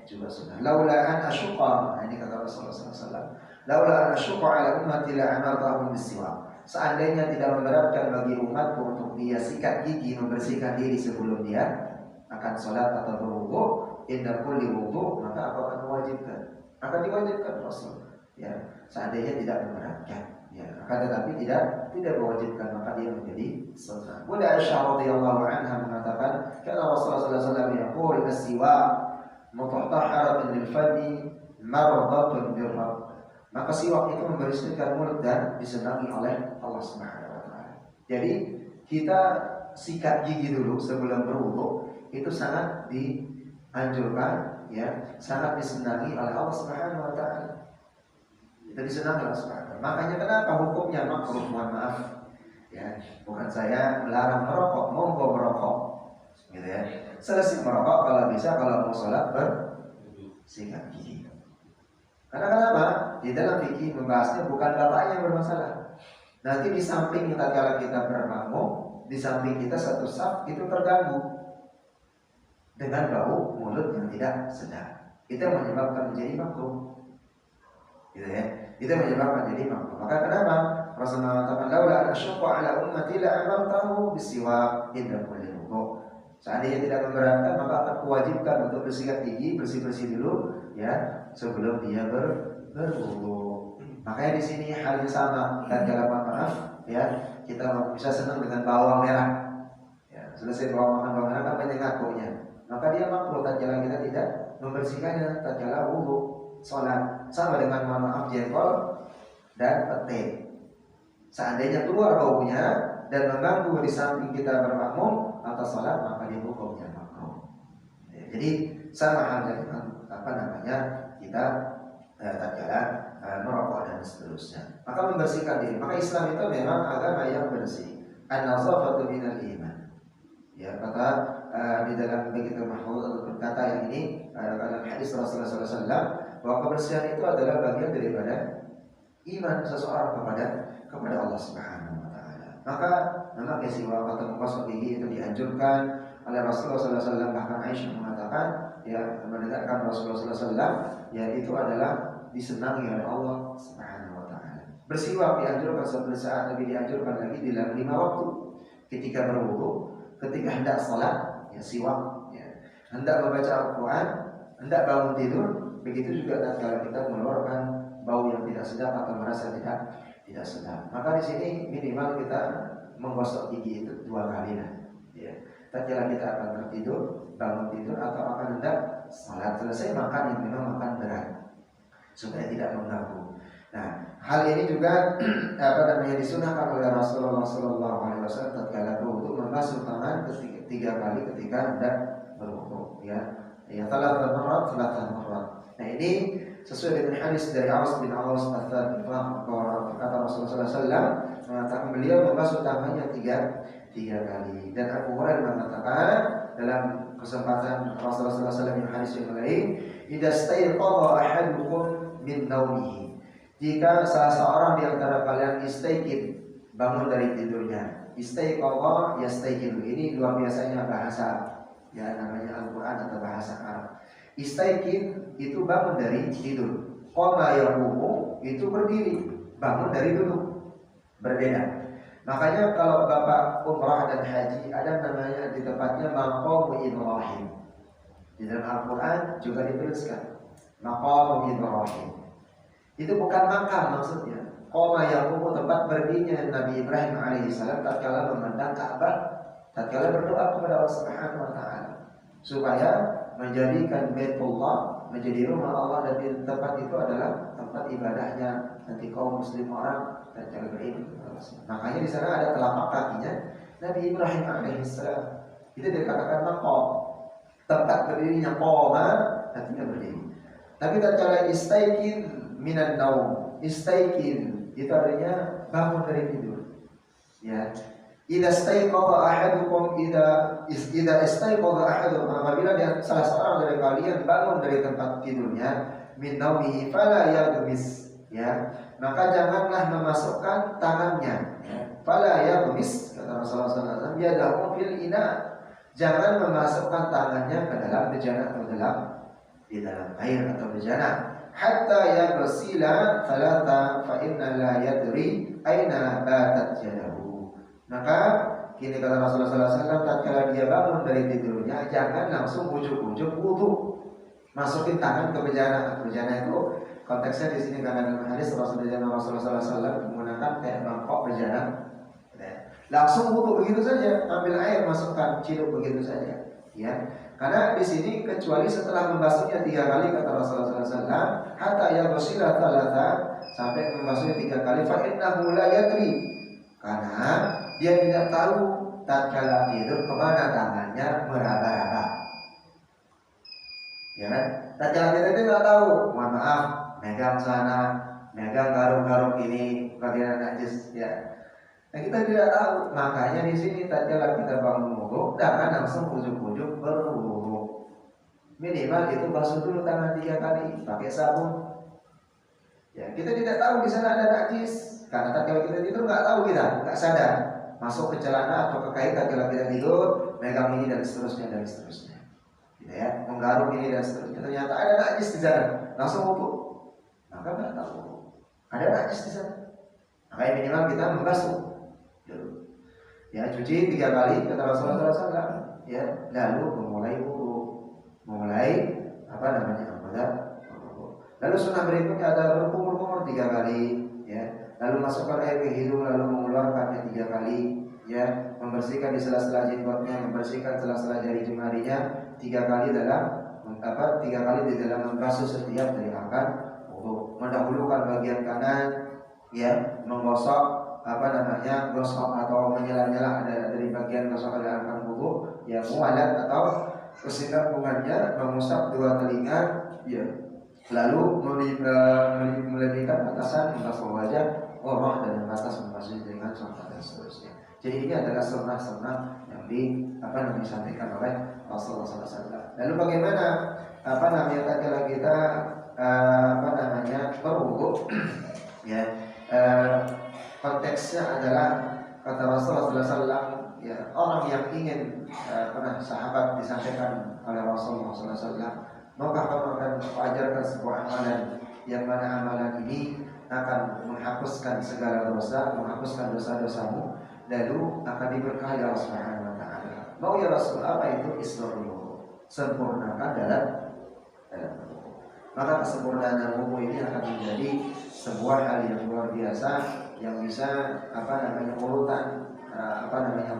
juga sunnah. Laula an asyqa, ini kata Rasulullah SAW. Laula an asyqa ala ummati la amartahum bisiwak. Seandainya tidak memberatkan bagi umatku untuk dia sikat gigi, membersihkan diri sebelum dia akan sholat atau berwudu, inna kulli wudu, maka aku akan mewajibkan, akan diwajibkan Rasul. Ya, seandainya tidak memberatkan, ya, akan tetapi tidak mewajibkan, maka dia menjadi sunnah. Bunda Aisyah radhiyallahu anha mengatakan, karena Rasulullah SAW yaqul as-siwak mutahharatun lil fami mardatun bir-rabb. Maka siwak itu membersihkan mulut dan disenangi oleh Allah Subhanahu wa taala. Jadi kita sikat gigi dulu sebelum berwudu itu sangat dianjurkan, ya, sangat disenangi oleh Allah Subhanahu wa taala. Itu disenangi oleh Allah Subhanahu wa taala. Makanya kenapa hukumnya makruh, mohon maaf. Ya, bukan saya melarang merokok, monggo merokok. Gitu ya. Selesai merokok kalau bisa, kalau mau sholat bersikat gigi. Karena kenapa? Di dalam fikih membahasnya bukan bapaknya yang bermasalah. Nanti di samping tatkala kita bermakmum, di samping kita satu saf itu terganggu. dengan bau mulut yang tidak sedap. Itu yang menyebabkan menjadi makruh. Gitu ya. Itu yang menyebabkan jadi makruh. Maka kenapa Rasulullah mengatakan laula an asyqa ala ummati la amartahu bisiwak inda kulli wudu. Seandainya tidak memberatkan maka akan kuwajibkan untuk bersikat gigi, bersih-bersih dulu ya sebelum dia berwudu. Makanya di sini halnya sama dan dalam maaf ya kita bisa senang dengan bawang merah. Ya, selesai bawang merah kan banyak ngakunya. Maka dia makruh tatkala kita tidak membersihkannya tatkala wudu sholat. Sama dengan mohon maaf jengkol dan pete. Seandainya keluar baunya dan mengganggu di samping kita bermakmum atau sholat maka dia hukumnya makruh. Ya, jadi sama halnya dengan kita tatkala merokok dan seterusnya. Maka membersihkan diri. Maka Islam itu memang agama yang bersih. An-nazafatu minal iman. Ya kata di dalam begitu mahfuz berkata yang ini dalam hadis Rasulullah SAW bahwa kebersihan itu adalah bagian daripada iman seseorang kepada Allah Subhanahu Wa Taala. Maka memakai siwak atau menggosok gigi itu dianjurkan oleh Rasulullah SAW. Bahkan Aisyah mengatakan ya mendengarkan Rasulullah SAW ya itu adalah disenangi oleh Allah Subhanahu Wa Taala. Bersiwak dianjurkan seperti saat Nabi dianjurkan lagi di dalam 5 waktu ketika berwudu, ketika hendak salat ya siwak ya. Hendak membaca Al-Quran, hendak bangun tidur, begitu juga tatkala kita mengeluarkan bau yang tidak sedap atau merasa tidak sedap. Maka di sini minimal kita menggosok gigi itu 2 kali lah. Ya. Tatkala kita akan tertidur, bangun tidur atau akan hendak salat selesai makan yang memang makan berat supaya tidak mengganggu. Nah, hal ini juga disunahkan oleh Rasulullah SAW tatkala berwudu membasuh tangan 3 kali ketika hendak berwudu. Ya, thalathah marrat. Nah ini sesuai dengan hadis dari Awas bin Awas kata Rasulullah SAW mengatakan beliau membasuh tangannya 3 kali. Dan Abu Hurairah mengatakan dalam kesempatan Rasulullah SAW yang hadis yang lain, idza stayqadha ahadukum min naumihi. Jika salah seorang di antara kalian istaiqid, bangun dari tidurnya. Istaiqadha yastaiqidu. Ini luar biasanya bahasa ya namanya Al-Qur'an atau bahasa Arab. Istaiqid itu bangun dari tidur. Qama yaqumu itu berdiri, bangun dari duduk. Berbeda. Makanya kalau Bapak umrah dan haji ada namanya di tempatnya maqamu Ibrahim. Di dalam Al-Qur'an juga dituliskan maqamu Ibrahim. Itu bukan makam maksudnya. Qama yaqumu tempat berdirinya Nabi Ibrahim alaihissalam tatkala memandang Ka'bah, tatkala berdoa kepada Allah Subhanahu wa taala supaya menjadikan Baitullah menjadi rumah Allah dan di tempat itu adalah tempat ibadahnya nanti kaum muslim orang dan cara beribadah. Makanya di sana ada telapak kakinya Nabi Ibrahim alaihissalam. Itu dikatakan maqam, tempat berdirinya qama artinya berdiri. Tapi tatkala istaiqin minan naum, istaiqin itu artinya bangun dari tidur. Ya. Idza istaiqadha ahadukum idza istaiqadha ahadukum apabila salah seorang dari kalian bangun dari tempat tidurnya min naumihi fala yaghmis ya maka janganlah memasukkan tangannya ya fala yaghmis kata Rasulullah SAW yadahu fil ina jangan memasukkan tangannya ke dalam bejana atau di dalam air atau bejana hatta yaghsila thalatha fa inna la yadri aina batat yadahu. Maka kini kata Rasulullah SAW tatkala dia bangun dari tidurnya jangan langsung ujuk-ujuk wudu masukin tangan ke bejana. Bejana itu konteksnya di sini karena dalam hadis Rasulullah SAW menggunakan kayak mangkok bejana langsung wudu begitu saja ambil air masukkan cilup begitu saja ya karena di sini kecuali setelah membasuhnya 3 kali kata Rasulullah SAW hatta yaghsila thalatha sampai membasuhnya 3 kali fa innahu la yadri karena dia tidak tahu tatkala tidur kemana tangannya meraba-raba. Ya kan? Tatkala tidur itu tidak tahu. Mohon maaf, megang sana, megang garuk-garuk ini, bagian najis ya. Nah, kita tidak tahu. Makanya di sini tatkala kita bangun wudu, jangan langsung ujuk-ujuk berwudu. Minimal itu basuh dulu tangan 3 kali pakai sabun. Ya, kita tidak tahu di sana ada najis. Karena tatkala kita tidur nggak tahu kita, nggak sadar. Masuk ke celana atau ke kain tatkala kita tidur, megang ini dan seterusnya. menggaruk ini dan seterusnya, ternyata ada najis di sana, langsung wudu, maka batal wudu. Ada najis di sana, maka minimal kita membasuh dulu. Ya, cuci 3 kali kata Rasulullah SAW. Ya, lalu memulai wudu, memulai apa namanya wudu. Lalu sunnah berikutnya ada berkumur-kumur 3 kali, ya. Lalu masukkan air ke hidung, lalu mengeluarkannya 3 kali, ya. Membersihkan di sela-sela jenggotnya, membersihkan sela-sela jari jemarinya 3 kali dalam 3 kali di dalam membasuh setiap dari akan wudu. Mendahulukan bagian kanan, ya, menggosok gosok atau menyela-nyela dari bagian gosok akan wudu, ya, mualat atau kesinambungannya, mengusap 2 telinga, ya. Lalu melebihkan batasan membasuh wajah, orang dan batas membasuh dengan sampai dan seterusnya. Jadi ini adalah sunnah-sunnah yang disampaikan oleh Rasulullah SAW. Lalu bagaimana tatkala kita berwudu? Ya, konteksnya adalah kata Rasulullah SAW, ya, orang yang ingin sahabat disampaikan oleh Rasulullah SAW, maka kamu akan mengajarkan sebuah amalan yang mana amalan ini akan menghapuskan segala dosa, menghapuskan dosa-dosamu, lalu akan diberkahi Allah Subhanahu wa taala. Mau ya Rasul, apa itu islamul wudu? Sempurnakan dalam wudu. Maka kesempurnaan wudu ini akan menjadi sebuah hal yang luar biasa yang bisa urutan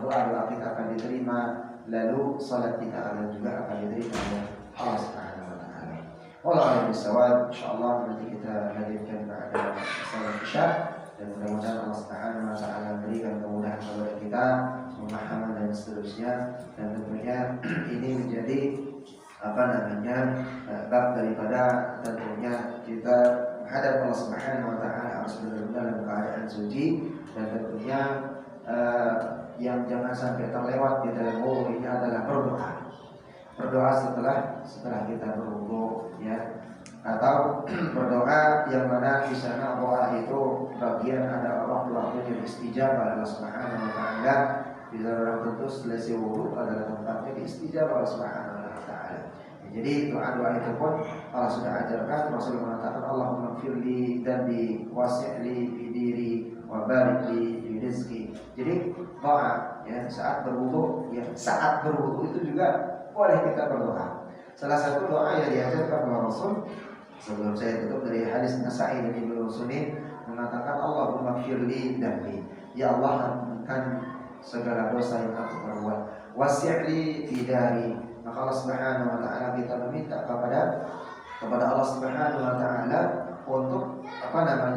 doa kita akan diterima, lalu salat kita akan juga akan diterima oleh Allah Subhanahu wa taala. Wallahu a'lam bishawab. Insyaallah nanti kita hadirkan pada salat Isya dan mudah-mudahan Allah Subhanahu wa taala berikan kemudahan kepada kita, pemahaman dan seterusnya, dan tentunya ini menjadi bab daripada tentunya kita menghadap Allah Subhanahu wa taala harus benar-benar dalam keadaan suci, dan tentunya yang jangan sampai terlewat di dalam wudu ini adalah berdoa. Berdoa setelah kita berwudu, ya, atau berdoa yang mana di sana doa itu bagian ada waktu-waktu yang istijabah Allah Subhanahu wa taala. Di dalam tentu selesai wudu adalah tempatnya istijabah Allah Subhanahu wa taala. Jadi doa-doa itu pun Allah sudah ajarkan. Rasulullah mengatakan Allahumma firli dzambi wasi'li bidiri wa barik li fi rizqi. Jadi doa, ya, saat berwudu itu juga boleh kita berdoa. Salah satu doa yang diajarkan oleh Rasul, sebelum saya tutup, dari hadis Nasa'i dan Ibnu Sunin, mengatakan Allahumma firli dzambi, ya Allah ampunkan segala dosa yang aku perbuat, wasi'li fi dari. Maka Allah Subhanahu wa taala kita meminta kepada Allah Subhanahu wa taala untuk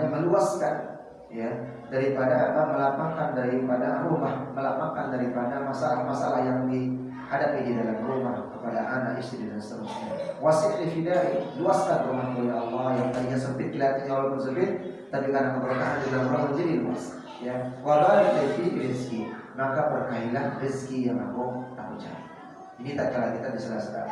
meluaskan, ya, daripada melapangkan daripada rumah, melapangkan daripada masalah-masalah yang dihadapi di dalam rumah kepada anak, istri dan seterusnya. Wasi'li fi dari, luaskan rumahmu ya Allah yang tadinya sempit, kelihatannya walaupun sempit, tapi karena keberkahan di dalam rumah menjadi luas, ya. Wa barik fi rizqi, maka berkailah rezeki yang aku cari. Ini tak kala kita di sela-sela.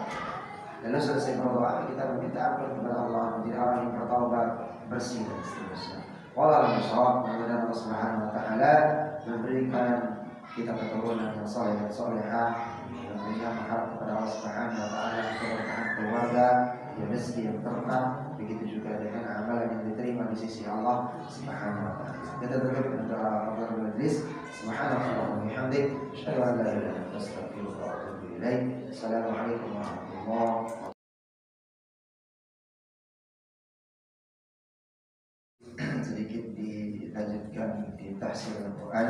Lalu selesai berdoa, kita meminta ampun kepada Allah, menjadi orang yang bertaubat, bersih dan seterusnya. Wallahu a'lam. Mudah-mudahan Allah Subhanahu wa taala memberikan kita keturunan yang saleh dan salehah, yang berharap kepada Allah Subhanahu wa taala keberkahan keluarga, rezeki yang berkah, begitu juga dengan amalan yang diterima di sisi Allah Subhanahu wa taala. Kita tutup dengan doa kafaratul majlis. Subhanallah wa bihamdik, asyhadu an la ilaha illa anta, astaghfiruka wa atubu ilaik. Assalamualaikum warahmatullahi wabarakatuh. Sedikit dilanjutkan di tafsir Al-Quran.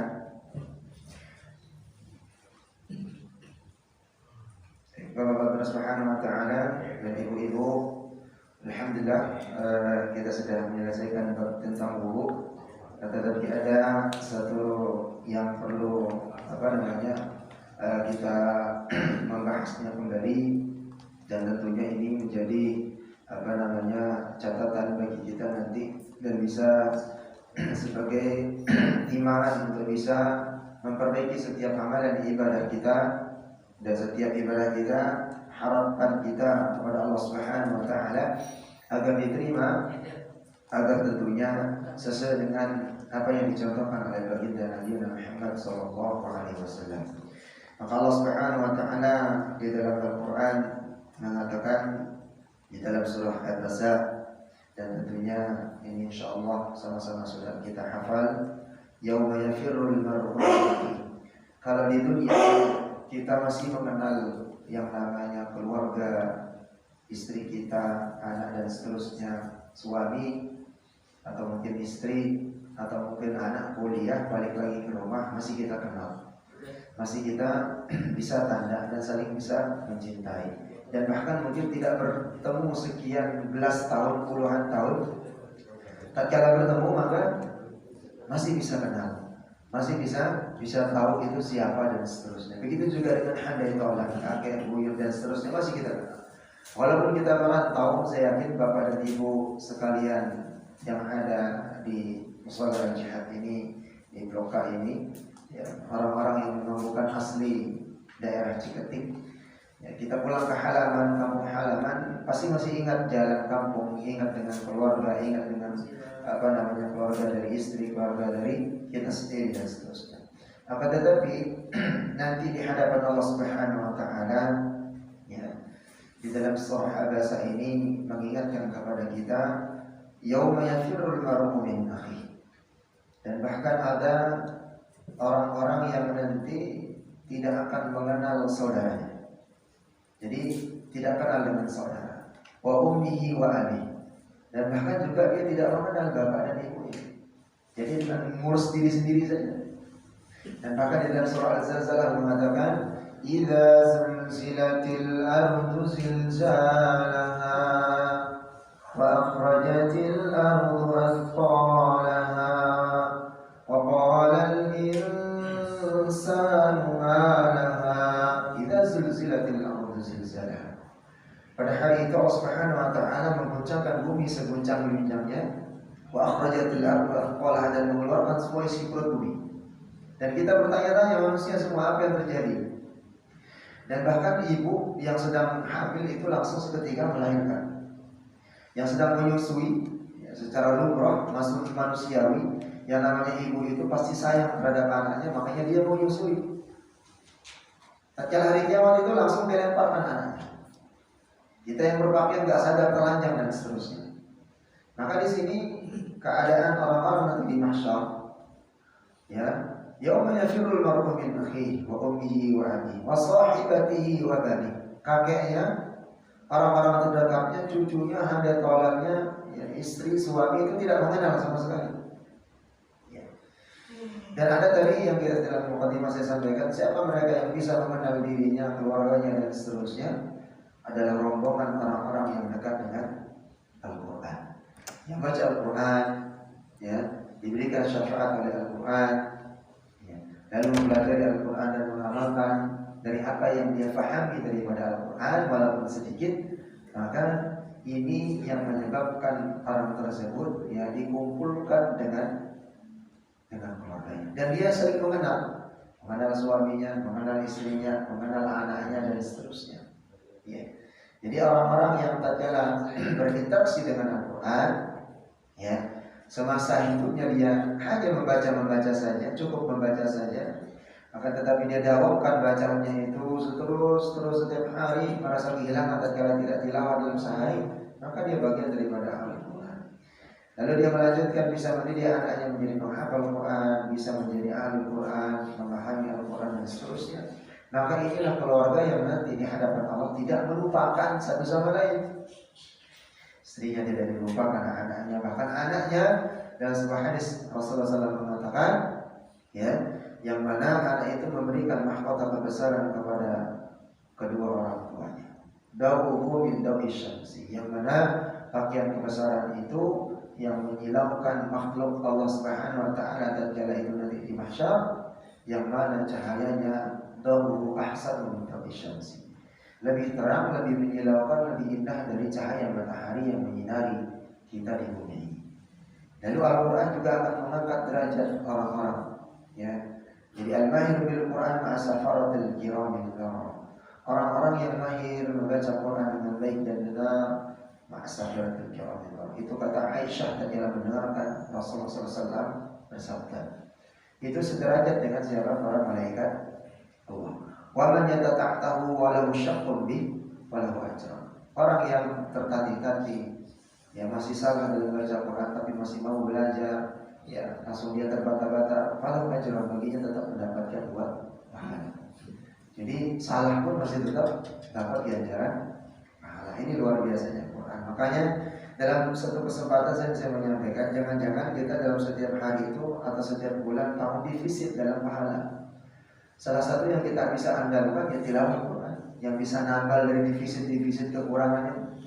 Bapak-bapak Subhanahu wa ta'ala dan ibu-ibu, alhamdulillah kita sudah menyelesaikan tentang wudu. Tetapi ada satu yang perlu kita membahasnya kembali, dan tentunya ini menjadi catatan bagi kita nanti, dan bisa sebagai timbangan untuk bisa memperbaiki setiap amalan ibadah kita, dan setiap ibadah kita, harapan kita kepada Allah Subhanahu wa taala agar diterima, agar tentunya sesuai dengan apa yang dicontohkan oleh baginda Nabi Muhammad sallallahu alaihi wasallam. Maka Allah Subhanahu wa taala di dalam Al-Qur'an mengatakan bacakan di dalam surah Al-Basa, dan tentunya ini insyaallah sama-sama sudah kita hafal. Yauma yafirrul mar'u min akhihi. Kalau di dunia kita masih mengenal yang namanya keluarga, istri kita, anak dan seterusnya, suami atau mungkin istri atau mungkin anak kuliah balik lagi ke rumah, masih kita kenal, masih kita bisa tanda dan saling bisa mencintai. Dan bahkan mungkin tidak bertemu sekian belas tahun, puluhan tahun, tatkala bertemu maka masih bisa kenal, masih bisa tahu itu siapa dan seterusnya. Begitu juga dengan handai tolak, kakek, buyut dan seterusnya, masih kita kenal. Walaupun kita merantau, saya yakin Bapak dan Ibu sekalian yang ada di Mushola Al-Jihad ini, di Blok K ini, ya, orang-orang yang memang bukan asli daerah Ciketing, ya, kita pulang ke halaman, kampung halaman, pasti masih ingat jalan kampung, ingat dengan keluarga, ingat dengan keluarga dari istri, keluarga dari kita sendiri dan seterusnya. Akan tetapi nanti di hadapan Allah Subhanahu Wa Taala, ya, di dalam surah Al-Basa ini mengingatkan kepada kita, yauma yafirrul mar'u min akhihi. Dan bahkan ada orang-orang yang nanti tidak akan mengenal saudaranya. Jadi tidak kenal dengan saudara. Wa ummihi wa abihi. Dan bahkan juga dia tidak mengenal bapak dan ibunya. Jadi mengurus diri sendiri saja. Dan bahkan di dalam surah Al-Zalzalah mengatakan, idza zulzilatil ardu zilzalaha wa akhrajatil ardu athqalaha wa qala al-insanu ma laha idza zulzilatil ardu zilzalaha. Pada hari itu Allah Subhanahu Wa Taala mengguncangkan bumi seguncang-guncangnya, wa akhrajatil ardu athqalaha, dan mengeluarkan semua isi perut bumi. Dan kita bertanya-tanya manusia semua, apa yang terjadi? Dan bahkan ibu yang sedang hamil itu langsung seketika melahirkan. Yang sedang menyusui, ya, secara lumrah masuk manusiawi, yang namanya ibu itu pasti sayang terhadap anaknya, makanya dia mau menyusui. Tatkala hari kiamat itu langsung dilemparkan anaknya. Kita yang berpakaian nggak sadar telanjang dan seterusnya. Maka di sini keadaan orang-orang nanti di mahsyar, ya, yauma yafirrul mar'u min akhihi wa ummihi wa abihi wa sahibatihi wa banihi. Kakeknya, orang-orang terdekatnya, cucunya, handai tolaknya, ya, istri, suami itu tidak mengenal sama sekali. Ya. Dan ada tadi yang kita dalam mukadimah saya sampaikan, siapa mereka yang bisa mengenal dirinya, keluarganya dan seterusnya, adalah rombongan orang-orang yang dekat dengan Al-Quran, yang baca Al-Quran, ya, diberikan syafaat oleh Al-Quran, ya, lalu mempelajari Al-Quran dan mengamalkan dari apa yang dia fahami daripada Al-Quran walaupun sedikit. Maka ini yang menyebabkan orang tersebut, ya, dikumpulkan dengan keluarganya, dan dia sering mengenal suaminya, mengenal istrinya, mengenal anaknya dan seterusnya. Ya. Jadi orang-orang yang tatkala berinteraksi dengan Al-Quran, ya, semasa hidupnya dia hanya membaca saja, cukup membaca saja. Akan tetapi dia dawamkan bacaannya itu terus setiap hari, merasa kehilangan tatkala tidak tilawah dalam sehari, maka dia bagian daripada Al-Quran. Lalu dia melanjutkan bisa mendidik anaknya menjadi penghafal Al-Quran, bisa menjadi ahli Quran, memahami Al-Quran dan seterusnya. Maka inilah keluarga yang nanti di hadapan Allah tidak melupakan satu sama lain. Istrinya tidak dilupakan, anak-anaknya, bahkan anaknya dalam sebuah hadis Rasulullah SAW mengatakan, ya, yang mana anak itu memberikan mahkota kebesaran kepada kedua orang tuanya. Dawuhu min dawi syamsi, yang mana pakaian kebesaran itu yang menyilaukan makhluk Allah Subhanahu Wa Taala tatkala itu nanti di mahsyar, yang mana cahayanya dawuhu ahsanu min dawi syamsi, lebih terang, lebih menyilaukan, lebih indah dari cahaya matahari yang menyinari kita di bumi ini. Lalu Al-Quran juga akan mengangkat derajat orang-orang, ya. Jadi al-mahir bil Quran ma'asafaratil kiramin barara. Orang-orang yang mahir membaca Quran dengan baik dan benar, ma'asafaratil kiramin barara. Itu kata Aisyah tatkala mendengarkan Rasulullah SAW bersabda. Itu sederajat dengan siapa? Para malaikat Allah. Wa man yatata'tahu wa lahu syaqqun bi wa lahu ajran. Orang yang tertatih-tatih, ya masih salah dalam baca Quran tapi masih mau belajar, ya langsung dia terbata-bata, kalau ajaran baginya tetap mendapatkan buat pahala. Jadi salah pun masih tetap dapat ganjaran pahala. Ini luar biasanya Quran. Makanya dalam satu kesempatan saya menyampaikan, jangan-jangan kita dalam setiap hari itu atau setiap bulan kamu divisit dalam pahala. Salah satu yang kita bisa andalkan ya tilawah Quran, yang bisa nambal dari divisit kekurangannya.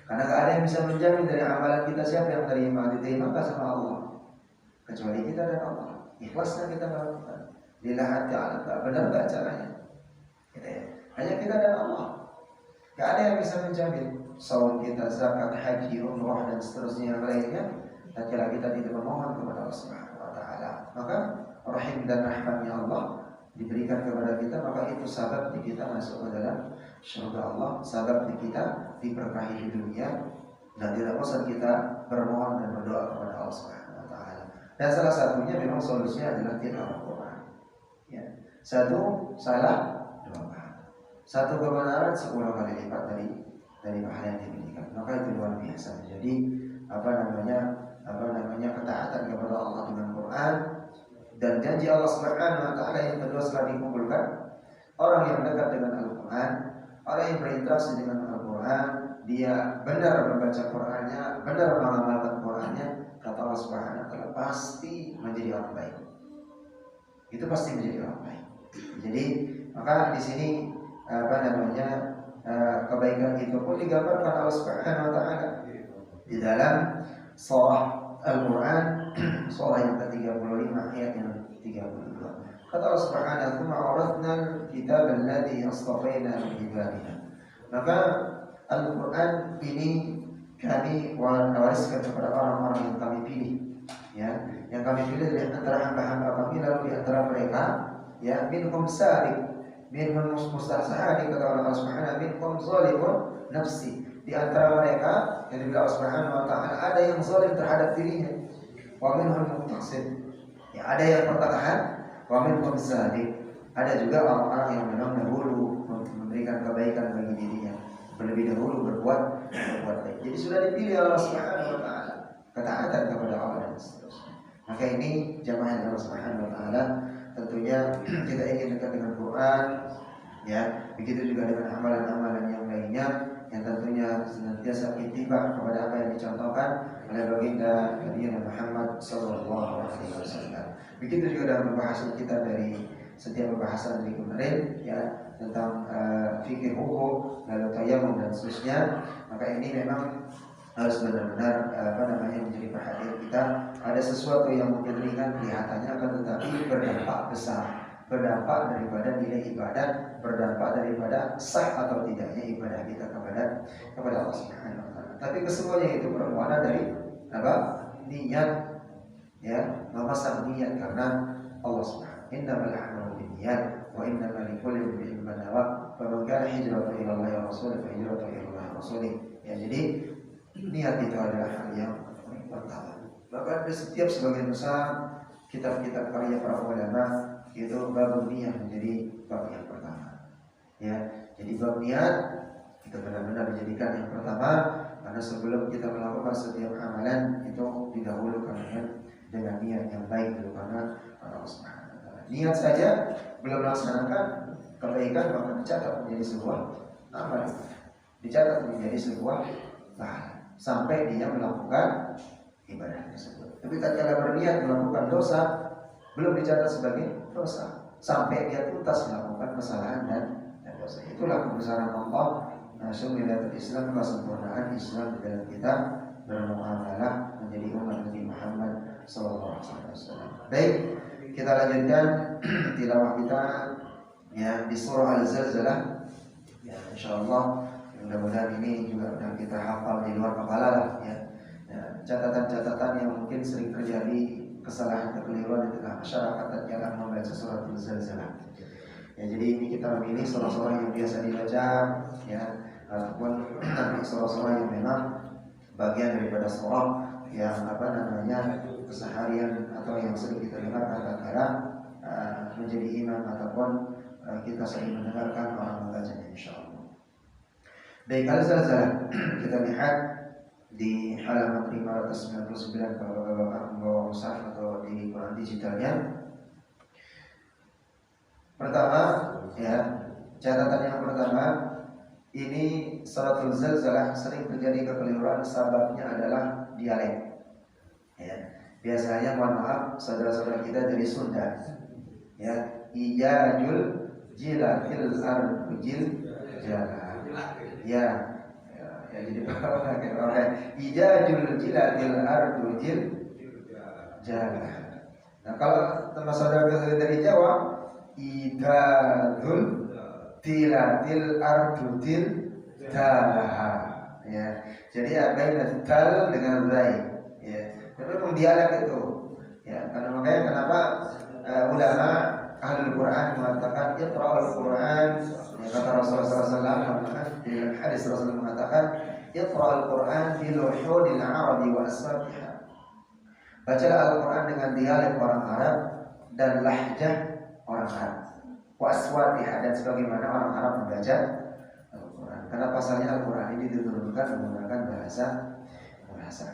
Karena gak ada yang bisa menjamin dari amalan kita siapa yang terima, diterima sama Allah, kecuali kita dan Allah. Ikhlasnya kita melakukan lillahi ta'ala, benar gak caranya? Gitu ya. Hanya kita dan Allah. Gak ada yang bisa menjamin saum kita, zakat, haji, umrah dan seterusnya yang lainnya, tatkala kita tidak memohon kepada Allah Subhanahu wa taala. Maka rahim dan rahmatnya Allah diberikan kepada kita, maka itu sabab di kita masuk ke dalam surga Allah, sabab di kita diberkahi di dunia, dan tidak bosan kita bermohon dan berdoa kepada Allah Subhanahu wa taala. Dan salah satunya memang solusinya adalah tilawah Quran. Ya. Satu salah, dua pahala. Satu kebenaran 10 kali lipat dari pahala yang diberikan. Maka itu luar biasa. Jadi apa namanya ketaatan kepada Allah dengan Quran dan janji Allah Subhanahu wa taala yang kedua setelah dikumpulkan, orang yang dekat dengan Al-Quran, orang yang berinteraksi dengan Al-Quran, dia benar membaca Qurannya, benar mengamalkan Qurannya, kata Allah Subhanahu wa taala pasti menjadi orang baik. Itu pasti menjadi orang baik. Jadi maka di sini kebaikan itu pun digambarkan Allah Subhanahu wa taala di dalam surah Al-Quran, surah yang ke-35 ayat yang 32. Kata Allah Subhanahu wa ta'ala, kitab alladhi astafaina min ibadina. Maka Al-Quran ini kami wariskan kepada orang-orang yang kami pilih, ya, yang kami pilih dari antara hamba-hamba kami, lalu di antara mereka, ya, minhum sabiq, minhum mustahsani, kata Allah Subhanahu, minhum zalimun nafsi. Di antara mereka yang diberi Allah Subhanahu wa taala ada yang zalim terhadap dirinya, wa minhum muqtasid, ya, ada yang pertengahan, wa minhum sabiq, ada juga orang-orang yang memang dahulu memberikan kebaikan bagi dirinya, lebih dahulu berbuat baik. Jadi sudah dipilih Allah Subhanahu wa taala, ketaatan kepada Allah dan seterusnya. Maka ini jamaah Allah Subhanahu wa taala, tentunya kita ingin dekat dengan Quran, ya, begitu juga dengan amalan-amalan yang lainnya yang tentunya senantiasa ittiba kepada apa yang dicontohkan oleh baginda Nabi Muhammad sallallahu alaihi wasallam. Begitu juga dalam pembahasan kita dari setiap pembahasan dari kemarin, ya, tentang fikih hukum, lalu tayammum dan seterusnya. Maka ini memang harus benar-benar menjadi perhatian kita. Ada sesuatu yang mungkin ringan kelihatannya, akan tetapi berdampak besar, berdampak daripada nilai ibadah, berdampak daripada sah atau tidaknya ibadah kita kepada Allah Subhanahu wa taala. Tapi kesemuanya itu bermula dari apa? Niat, ya, memasang niat karena Allah Subhanahu. Innamal a'malu binniyat wa innamal likulli imrin ma nawa. Faman kana hijratuhu ila Allah wa rasulihi fa hijratuhu ila Allah wa rasulihi. Ya, jadi niat itu adalah hal yang pertama. Bahkan di setiap sebagian besar kitab-kitab karya para ulama itu bab niat menjadi bab yang pertama. Ya, jadi bab niat kita benar-benar dijadikan yang pertama, karena sebelum kita melakukan setiap amalan itu didahulukan dengan niat yang baik dulu, karena Allah Subhanahu wa taala. Niat saja belum melaksanakan kebaikan maka dicatat menjadi sebuah amal, dicatat menjadi sebuah pahala sampai dia melakukan ibadah tersebut. Tapi tatkala berniat melakukan dosa belum dicatat sebagai dosa sampai dia tuntas melakukan kesalahan dan dosa. Itulah kebesaran Allah, sumilatul Islam, kesempurnaan Islam di dalam kita bermuamalah menjadi umat Nabi Muhammad sallallahu alaihi wasallam. Baik, kita lanjutkan tilawah kita, ya, di surah Al-Zalzalah. Ya, insyaallah mudah-mudahan ini juga sudah kita hafal di luar kepala lah, ya. Catatan-catatan yang mungkin sering terjadi, kesalahan kekeliruan di tengah masyarakat tatkala membaca surat Al-Zalzalah. Ya, jadi ini kita memilih surah-surah yang biasa dibaca, ya, ataupun surah-surah yang memang bagian daripada surah yang keseharian atau yang sering kita dengar tatkala menjadi imam ataupun kita sering mendengarkan orang membacanya, insyaallah. Baik, al-zalzalah kita lihat di halaman 599 kalau Bapak membawa mushaf atau di Quran digitalnya. Pertama, ya, catatan yang pertama, ini suratul zalzalah sering terjadi kekeliruan, sababnya adalah dialek. Ya, biasanya mohon maaf saudara-saudara kita dari Sunda. Ya, ijajul jilatil ardujil jala. Ya, jadi oke. Ijajul jilatil ardujil jala. Nah, kalau teman saudara dari Jawa, idadul tilatil ardudil dalaha. Ya, jadi apa yang dal dengan zai. Ya, itu memang dialek itu. Ya, karena makanya kenapa ulama ahli Quran mengatakan iqra'ul Quran. Ya, kata Rasulullah SAW di hadis Rasulullah mengatakan iqra'ul Quran bil luhudil arabi wa aswatiha. Bacalah Al-Quran dengan dialek orang Arab dan lahjah orang Arab. Wa aswatiha, dan sebagaimana orang Arab membaca Al-Quran. Karena pasalnya Al-Quran ini diturunkan menggunakan bahasa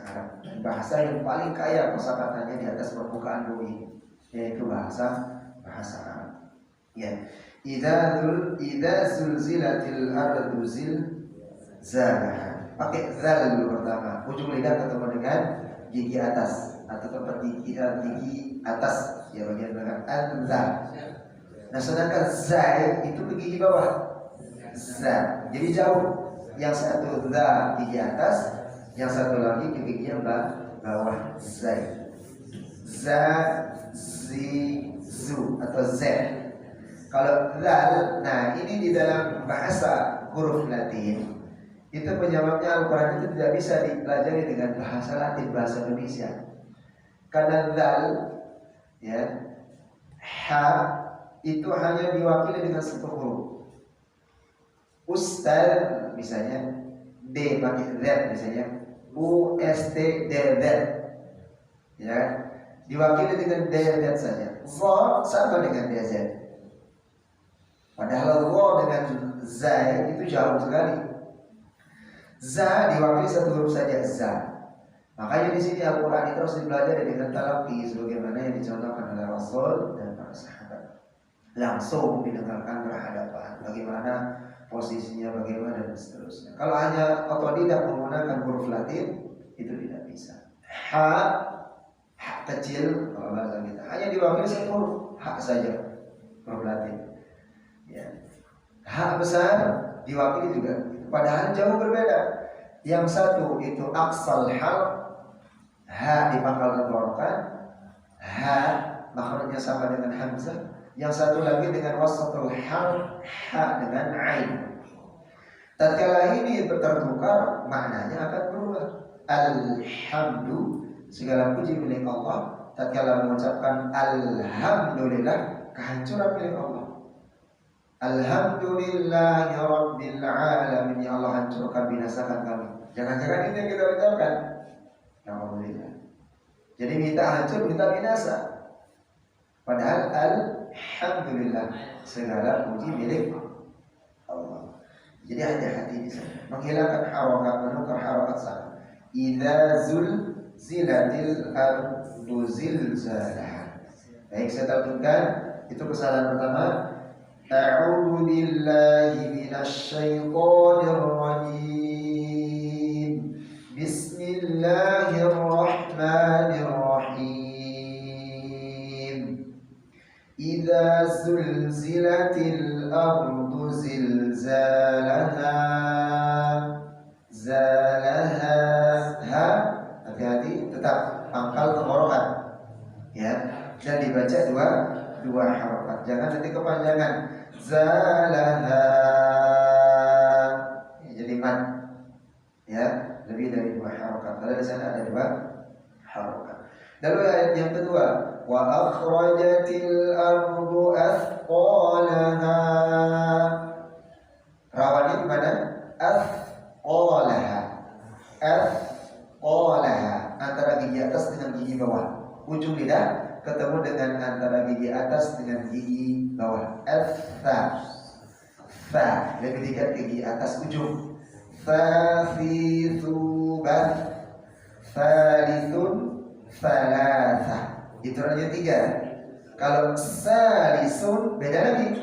Arab, bahasa yang paling kaya kosakatanya di atas permukaan bumi, yaitu bahasa Arab. Ya, idza zulzilatil ardu zilzalaha. Pakai zal dulu pertama, ujung lidah ketemu dengan gigi atas atau tempat gigi atas, ya, bagian belakang al-za. Nah, sedangkan za itu ke gigi bawah, za, jadi jauh. Yang satu za gigi atas, yang satu lagi ke gigi yang bawah, zai. Za, zi, zu atau z. Kalau zal, nah ini di dalam bahasa huruf Latin itu penyebabnya Al-Quran itu tidak bisa dipelajari dengan bahasa Latin, bahasa Indonesia. Karena zal, ya, ha itu hanya diwakili dengan satu huruf. Ustaz misalnya, D pakai Z misalnya, USTDZ, ya, diwakili dengan DZ saja. Za sama dengan DZ. Padahal za dengan zai itu jauh sekali. Za diwakili satu huruf saja, za. Makanya di sini Al-Quran itu harus dipelajari dengan talaqi sebagaimana yang dicontohkan oleh Rasul dan para sahabat. Langsung didengarkan berhadapan, bagaimana posisinya, bagaimana dan seterusnya. Kalau hanya otodidak menggunakan huruf Latin itu tidak bisa. Ha kecil kalau bahasa kita hanya diwakili satu huruf, ha saja, huruf Latin. Ya. Ha besar diwakili juga, padahal jauh berbeda. Yang satu itu aqsal hal, ha di pangkal tenggorokan, ha makhrajnya sama dengan hamzah. Yang satu lagi dengan wasatul hal, ha dengan ain. Tatkala ini tertukar, maknanya akan berubah. Alhamdu, segala puji milik Allah. Tatkala mengucapkan alhamdulillah, kehancuran milik Allah. Alhamdulillahi Rabbil Alamin, ya Allah hancurkan, binasakan kami. Jangan-jangan itu yang kita ucapkan. Alhamdulillah. Jadi minta hancur, minta binasa. Padahal alhamdulillah, segala puji milik Allah. Jadi hati-hati di sana. Menghilangkan harokat, menukar harokat sana. Idza zulzilatil ardu zilzalaha. Baik, saya tabungkan itu kesalahan pertama. A'udzu billahi minasy syaithanir rajim. Bismillahirrahmanirrahim. Idza zulzilatil ardu zilzalaha. Zalaha. Ha, hati-hati, tetap pangkal tenggorokan, ya, dan dibaca dua harokat. Jangan nanti kepanjangan. Zalaha, ya, jadi mat, ya, lebih dari dua harokat. Kalau di sana ada dua harokat. Lalu ayat yang kedua, wa akhrajatil ardu athqalaha. Rawannya di mana? Athqalaha. Athqalaha, antara gigi atas dengan gigi bawah. Ujung lidah ketemu dengan antara gigi atas dengan gigi bawah. Fa, lebih dekat ke gigi atas ujung. Thalithu bath, thalithun, thalatha. Itu aja 3. Kalau salisun beda lagi.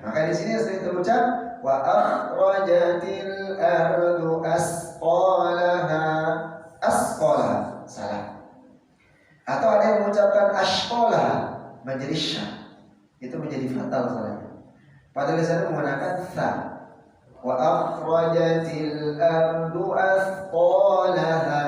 Maka di sini sering terucap wa akhrajatil ardu asqalaha. Asqalaha salah. Atau ada yang mengucapkan asqalaha menjadi syah. Itu menjadi fatal salahnya. Padahal di sana menggunakan tha. Wa akhrajatil ardu asqalaha,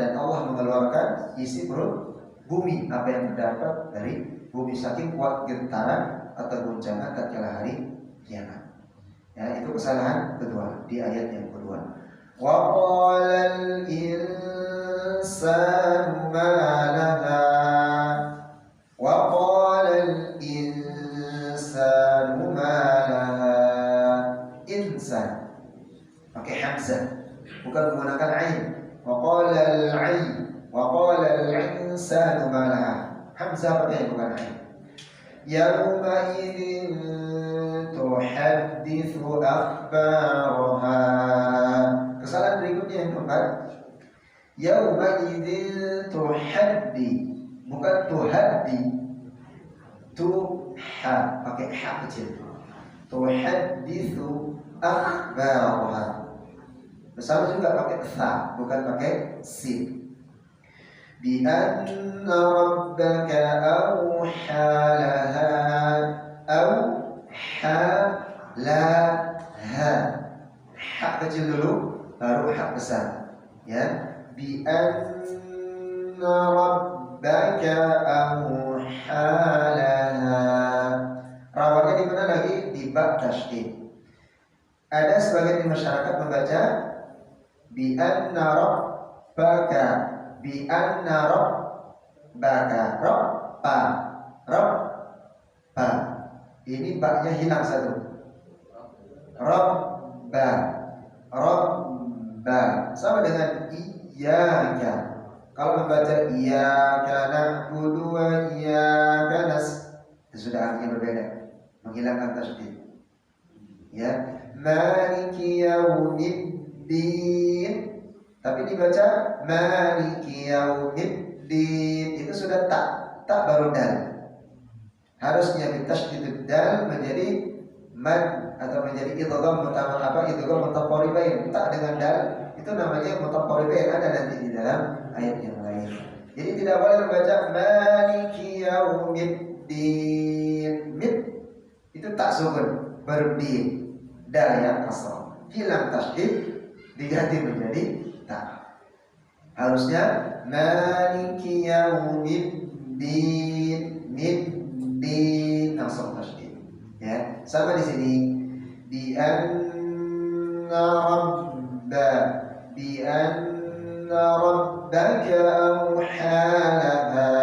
dan Allah mengeluarkan isi perut bumi, apa yang terdapat dari bumi, saking kuat getaran atau guncangan tatkala hari kiamat. Ya, itu kesalahan kedua di ayat yang kedua. Wa qalal insanu ma laha. Wa qalal insanu ma laha. Insan pakai hamzah, bukan menggunakan ain. Wa qalal ain, wa qalal insanu ma laha. Hamzah pakai bukan ain. Yauma idzin tuhadditsu akhbaraha. Kesalahan berikutnya yang keempat. Yauma idzin tuhaddi, bukan tuhaddi. Tuha pakai ha kecil. Tuhadditsu akhbaraha. Bersama juga pakai tha, bukan pakai sin. Bi anna rabbaka awha laha. Awha laha. Ha kecil dulu, baru ha besar. Ya. Bi anna rabbaka awha laha. Rawatnya di mana lagi? Di bab tasydid. Ada sebagian di masyarakat membaca bi anna rabbaka, bi anna rabbaka, rabba. Ini baknya hilang satu. Rabba, rabba. Sama dengan iyyaka. Kalau membaca iyyaka na'budu wa iyyaka nasta'in, itu sudah artinya berbeda, menghilangkan tasydid. Ya, maliki yaumiddin, tapi dibaca maliki yaumiddin, itu sudah tak baru dal. Harusnya bitasydidud dal menjadi mad atau menjadi idgham mutaqaribain. Tak dengan dal itu namanya mutaqaribain, ada nanti di dalam ayat yang lain. Jadi tidak boleh membaca maliki yaumiddin. Mid itu tak sukun, berdin. Dal yang kasrah, hilang tasydid, diganti menjadi ta. Harusnya maliki yaumiddin, middin langsung tasydid. Ya, sama di sini. Bi anna rabbaka awha laha.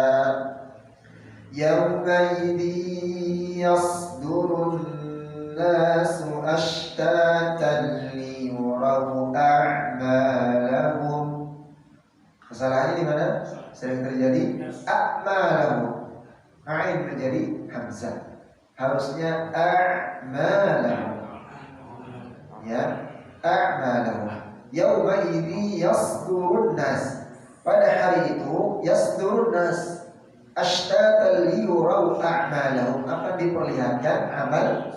Yauma idzin yasdurun nasu ashtatan liyuraw a'malahum. Kesalahannya di mana? Sering terjadi a'malahum. Ain menjadi hamzah. Harusnya a'malahum. Ya, a'malahum. Yauma idzi yasdurun nas. Pada hari itu yasdurun nas ashtatan liyuraw a'malahum, akan diperlihatkan amal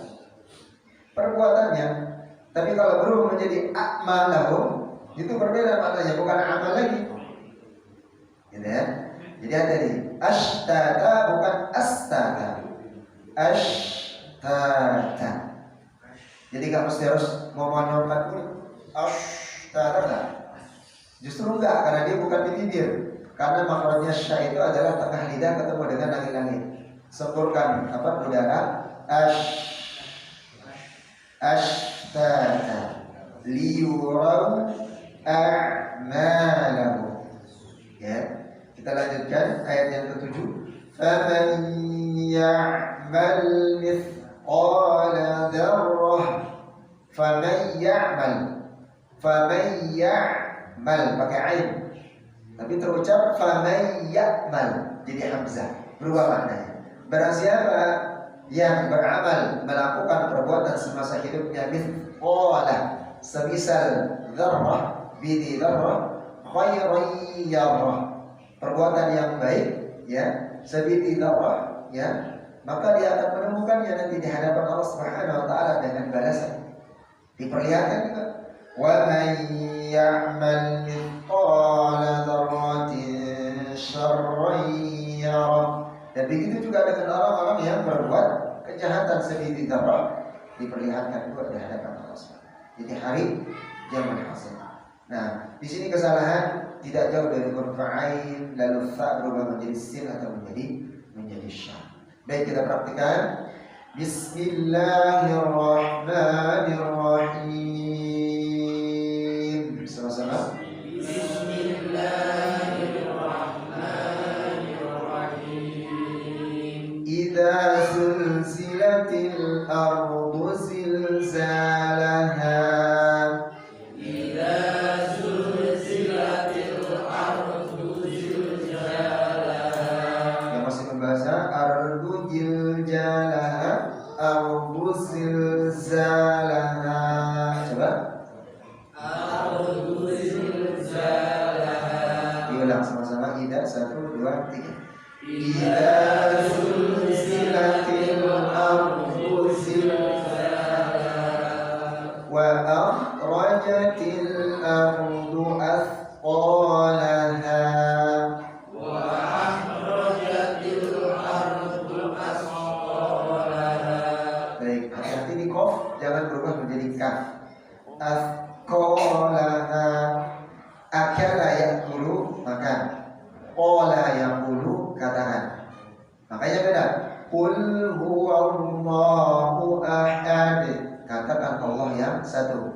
perbuatannya. Tapi kalau berubah menjadi a'malahum, itu berbeda maknanya, bukan amal lagi. Gitu ya. Jadi ada di ashtata bukan astata. Ashtata. Jadi kamu harus ngomong-ngomong pun ashtata. Justru enggak, karena dia bukan di bibir. Karena makhrajnya sya itu adalah tengah lidah ketemu dengan langit-langit. Sempurkan udara. Ashtata liyuraw a'malahu. Ya, kita lanjutkan ayat yang ke-7. Faman ya'mal mithqala dzarrah. Faman ya'mal pakai ain, tapi terucap faman ya'mal jadi hamzah, berubah maknanya. Barang siapa yang beramal, melakukan perbuatan semasa hidupnya mithqala, semisal dzarrah bidhi dzarrah khairan yarah, perbuatan yang baik ya sebidhi dzarrah ya, maka dia akan menemukannya nanti di hadapan Allah Subhanahu wa taala dengan balasan. Diperlihatkan juga wa may ya'mal mithqala dzarratin syarran yarah. Dan begitu juga dengan orang-orang yang berbuat kejahatan sebidhi dzarrah, diperlihatkan juga di hadapan Allah Subhanahu. Jadi hari jamal hasil. Nah, di sini kesalahan tidak jauh dari huruf ain lalu fa berubah menjadi sin atau menjadi sya. Baik, kita praktikkan. Bismillahirrahmanirrahim. Sama-sama. Bismillahirrahmanirrahim. Idza zulzilatil ardu zilzalaha. Idza zulzilatil ardu zilzalaha. Yang masih membaca ardu zilzalaha, ardu zilzalaha. Coba. Ardu zilzalaha. Diulang sama-sama. Idza 1 2 3. Idza zulzilatil ardu zilzalaha wa akhrajatil ardu athqalaha. Wa akhrajatil ardu athqalaha. Baik, hati-hati di qaf jangan berubah menjadi kaf. Athqalaha. Akala yakulu makan. Qala yaqulu katakan. Makanya beda. Qul huwallahu ahad. Katakan Allah yang satu.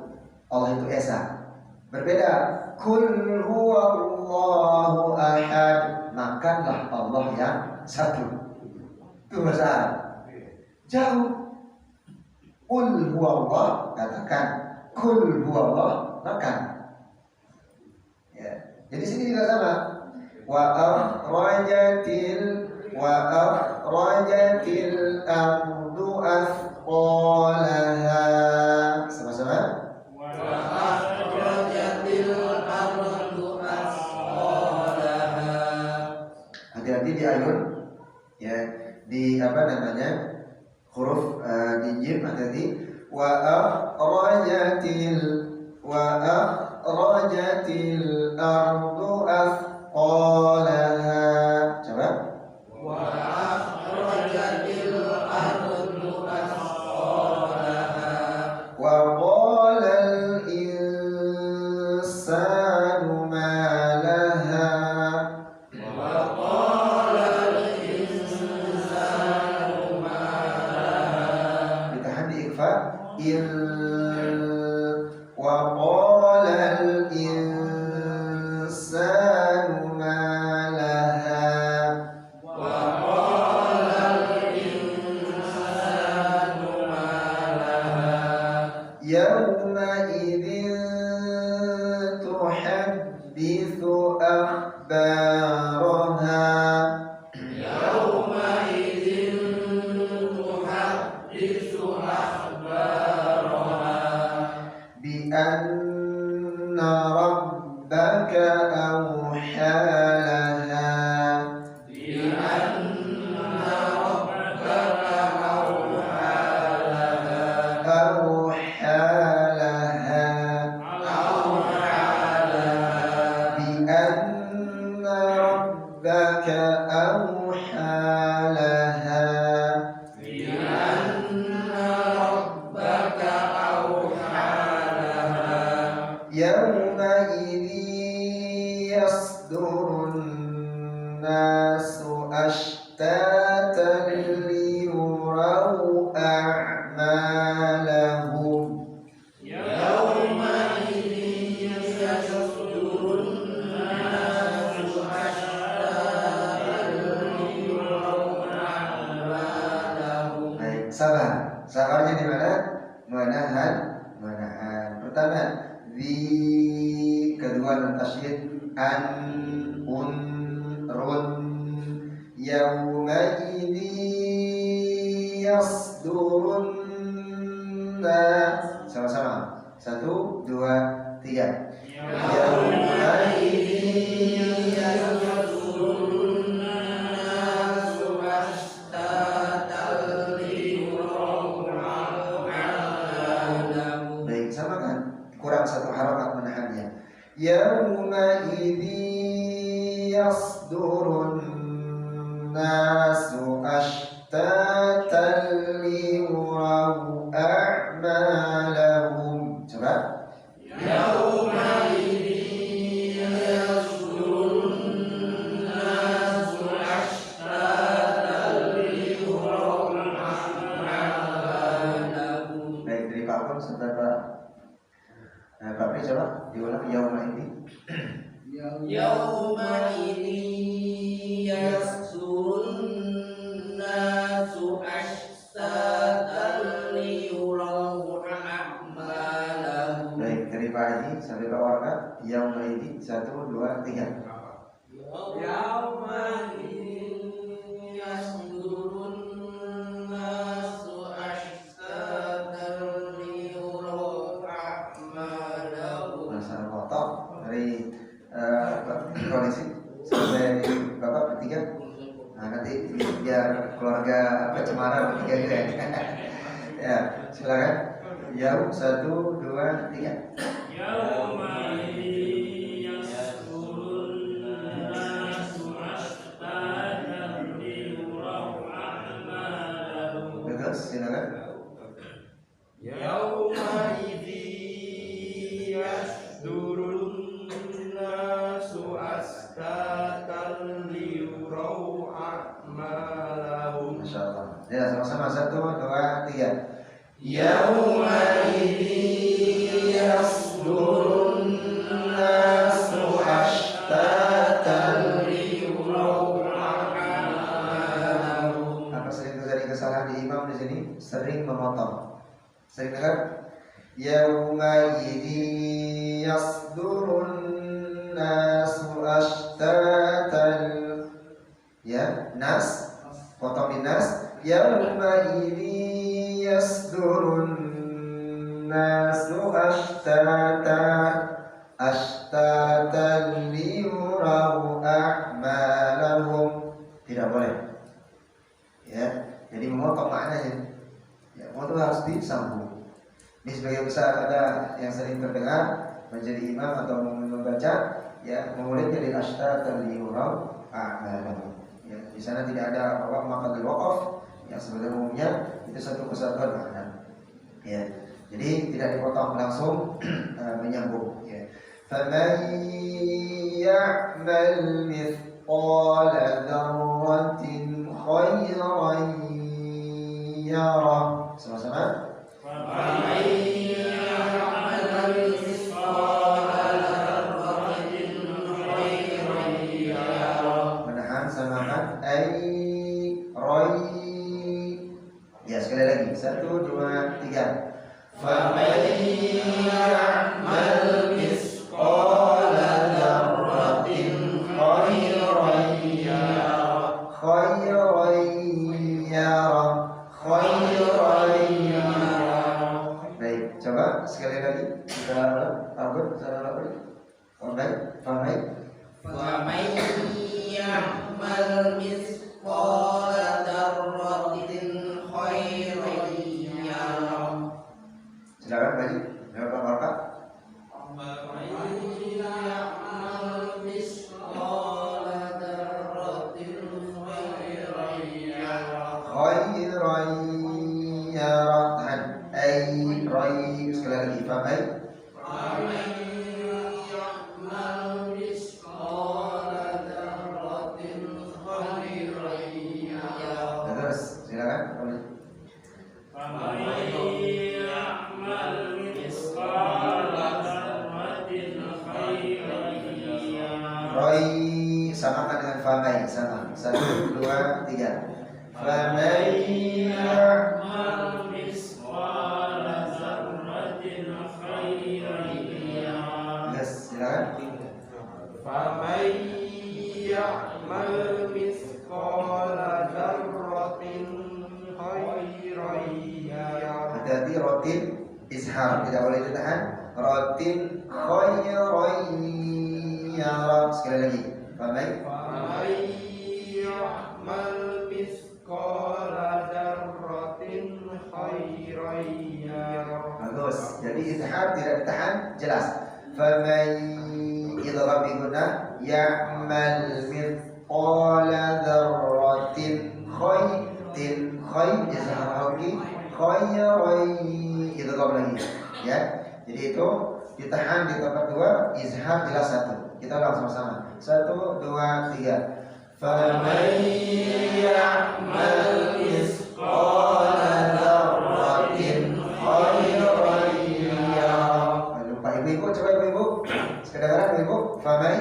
Allah itu esa. Berbeda. Qul huwallahu ahad. Makanlah Allah yang satu. Itu bahasa Arab. Jauh. Qul huwallah, katakan. Qul huwallah, makan. Ya. Jadi sini juga sama. Wa akhrajatil ardu athqalaha. Sama-sama. Wa akhrajatil ardu athqalaha. Hati-hati di ayun ya, di apa namanya huruf di jim, hati-hati. Wa akhrajatil ardu athqalaha. Coba. Wa akhrajatil ardu athqalaha. Wa qala al insanu ma laha. Wa qala al insanu ma laha. Ditahan di ikhfa. Wa qala al insanu ma laha. Wa qala al insanu ma laha. Yawma idzin tuhaddithu akhbaraha. Yawma idzin tuhaddithu akhbaraha. Bi anna rabbaka awha laha. Bi anna rabbaka awha laha. Awha laha. Awha laha. Bi anna rabbaka awha laha. Bi anna rabbaka awha laha. Yawma idhin yasdurun nasu ashtatan liyuraw a'malahum. Yawma idhin yasdurun nasu ashtatan liyuraw a'malahum. Baik, sabar. Sabarnya di mana? Menahan. Pertama, di kedua nun tasydid an un run. Yauma idzi yasdurun. Sama-sama. 1, 2, 3. Yaumaidin yasdurun nasu ashtatan liyuraw a'malahum. Baik, sama kan? Kurang satu harakat menahannya. Yaumaidin yasdurun nasu ashtatan liyuraw a'malahum. Coba. Yaumaidin yasdurun nasu ashtatan liyuraw a'malahum. Baik, dari Pak Pun sebentar Pak. Pak Pri coba diulang. Yaumaidin. Yaumaidin yasdurun nasu ashtatan liyuraw a'malahum. Baik, dari Pak Haji sampai Pak Warna. Yaumaidin 1, 2, 3. Yaumaidin yasdurun nasu ashtatan liyuraw a'malahum. Masalah kotor dari kondisi sampai Bapak bertiga. Nah, nanti biar keluarga cemara bertiga juga ya. Ya, silakan. Yau 1, 2, 3. Yaumaidin yasdurun nasu ashtatan liyuraw a'malahum. Bagus, silakan. Yaumaidin yasdurun nasu ashtatan liyuraw a'malahum. Masyaallah. Ya, sama-sama 1, 2, 3. Yaumaidin yasdurun nasu ashtatan liyuraw a'malahum. Apa sering terjadi kesalahan di imam di sini? Sering memotong. Sering dengar? Yaumaidin yasdurun nasu ashtatan. Ya, nas potong di nas. Yaumaidin yasdurun nasu ashtatan liyuraw a'malahum. Tidak boleh. Ya, jadi memotong maknanya. Ya, memotong harus disambung. Ini sebagian besar ada yang sering terdengar menjadi imam atau membaca, ya, memulainya dari ashtatan liyuraw a'malahum. Ya, di sana tidak ada maqam al-waqaf yang sebenarnya umumnya itu satu kesatuan makna. Ya, jadi tidak dipotong, langsung menyambung. Ya. Faman ya'mal mithqala dzarratin khairan yarah. Sama-sama. Faman ya'mal mithqala dzarratin khairan yarah. Menahan samakan ya, sekali lagi 1, 2, 3. Faman ya'mal mithqala dzarratin khairan yarah. Baik, coba sekali lagi kita abad salah lagi. Faman ya'mal mithqala dzarratin khairan yarah. Silakan Baji, Bapak Bapak. Faman ya'mal mithqala dzarratin khairan yarah. Tahan. Sekali lagi. Faman ya'mal mithqala dzarratin khairan yarah. Terus silakan. Faman ya'mal mithqala dzarratin khairan yarah. Samakan dengan faman, sama. 1, 2, 3. Faman ya'mal mithqala dzarratin khairan yarah. Yes, silakan. Faman ya'mal mithqala dzarratin khairan yarah. Hati-hati rotin izhar, tidak boleh ditahan. ratin khairan yara. Sekali lagi. Faman ya'mal mithqala dzarratin khairan yara. Bagus. Jadi izhar tidak ditahan, jelas. Faman idgham bi gunnah ya'mal mithqala dzarratin izhar hauki khairan idgham lagi. Ya. Jadi itu ditahan di tempat dua, izhar jelas satu. Kita langsung sama. 1, 2, 3. Faman ya'mal mithqala dzarratin khairan yara. Lupa ibu-ibu, coba ibu-ibu. Kedengaran ibu? Faman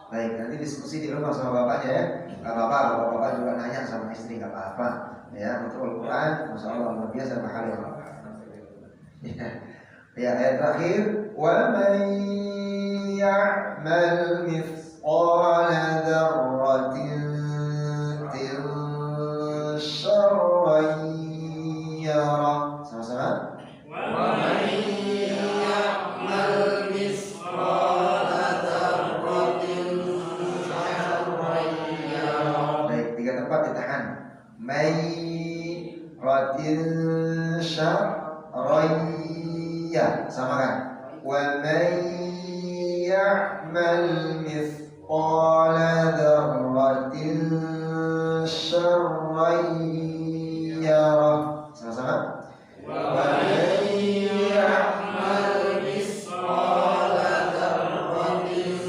baik, nanti diskusi di rumah sama bapaknya ya. Gak apa-apa, kalau bapak juga nanya sama istri gak apa-apa. Ya, untuk Al-Quran, Masya Allah luar biasa pahalnya. Ya, ayat terakhir, wa man ya'mal mithqala dzarratin syarran yara. Sama-sama. Wa man ya'mal mithqala dzarratin syarran yara. Baik, 3 tempat ditahan. May ratin syarrayya, sama kan? Wa may ya'mal mithqala dzarratin syarrayya. Sama-sama. Wa man ya'mal mithqala dzarratin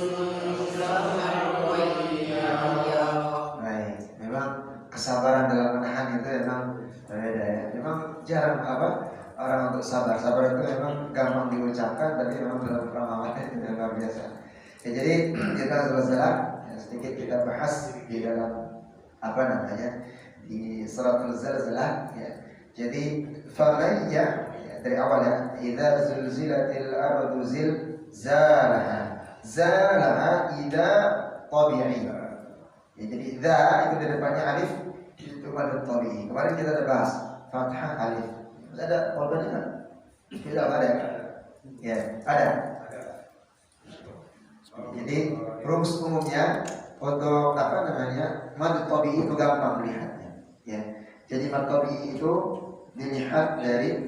syarran yara. Baik, memang kesabaran dalam menahan itu memang berbeda ya. Memang jarang orang untuk sabar. Sabar itu memang gampang diucapkan, tapi memang dalam pemahamannya itu luar biasa. Ya, jadi kita saudara sedikit kita bahas di dalam di suratul Zalzalah ya. Jadi faman ya, dari awal ya, idza zulzilatil ardu zilzalaha. Zalaha idza tabi'i. Ya, jadi idza itu di depannya alif itu pada tabi'i. Kemarin kita ada bahas fathah alif. Ada korbannya kan? Tidak ada. Ya, ada. Jadi rumus umumnya untuk mad tabi'i itu gampang melihatnya. Ya. Jadi mad tabi'i itu dilihat dari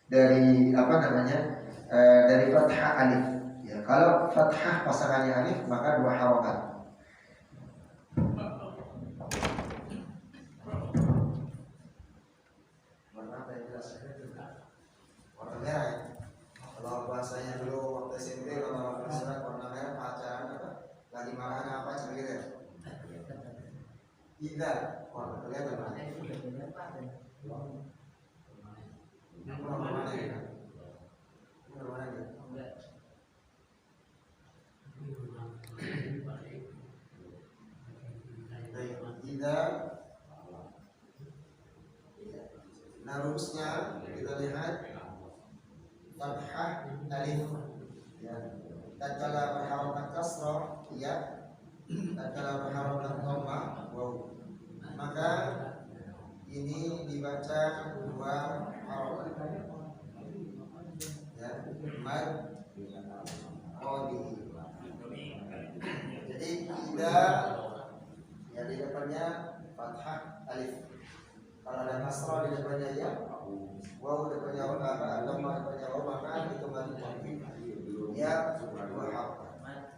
dari fathah alif. Ya, kalau fathah pasangannya alif maka 2 harokat. Warna merah ya. Kalau bahasanya dulu waktu SMP kalau surat warna merah pacaran apa? Lagi marahan apa gitu ya? Ida. Wah, kelihatan Pak. Warna mana ya? Warna mana ya? Ida. Nah, rumusnya kita lihat fathah alif ya. Tatkala berharokat kasrah ya, tatkala berharokat dhamma waw. Maka ini dibaca 2 harokat ya, mad qadi. Jadi tidak ya di depannya fathah alif. Kalau ada kasrah di depannya ya, waw depannya dhamma depannya waw, maka itu mad qadi. Ya, 2 harokat.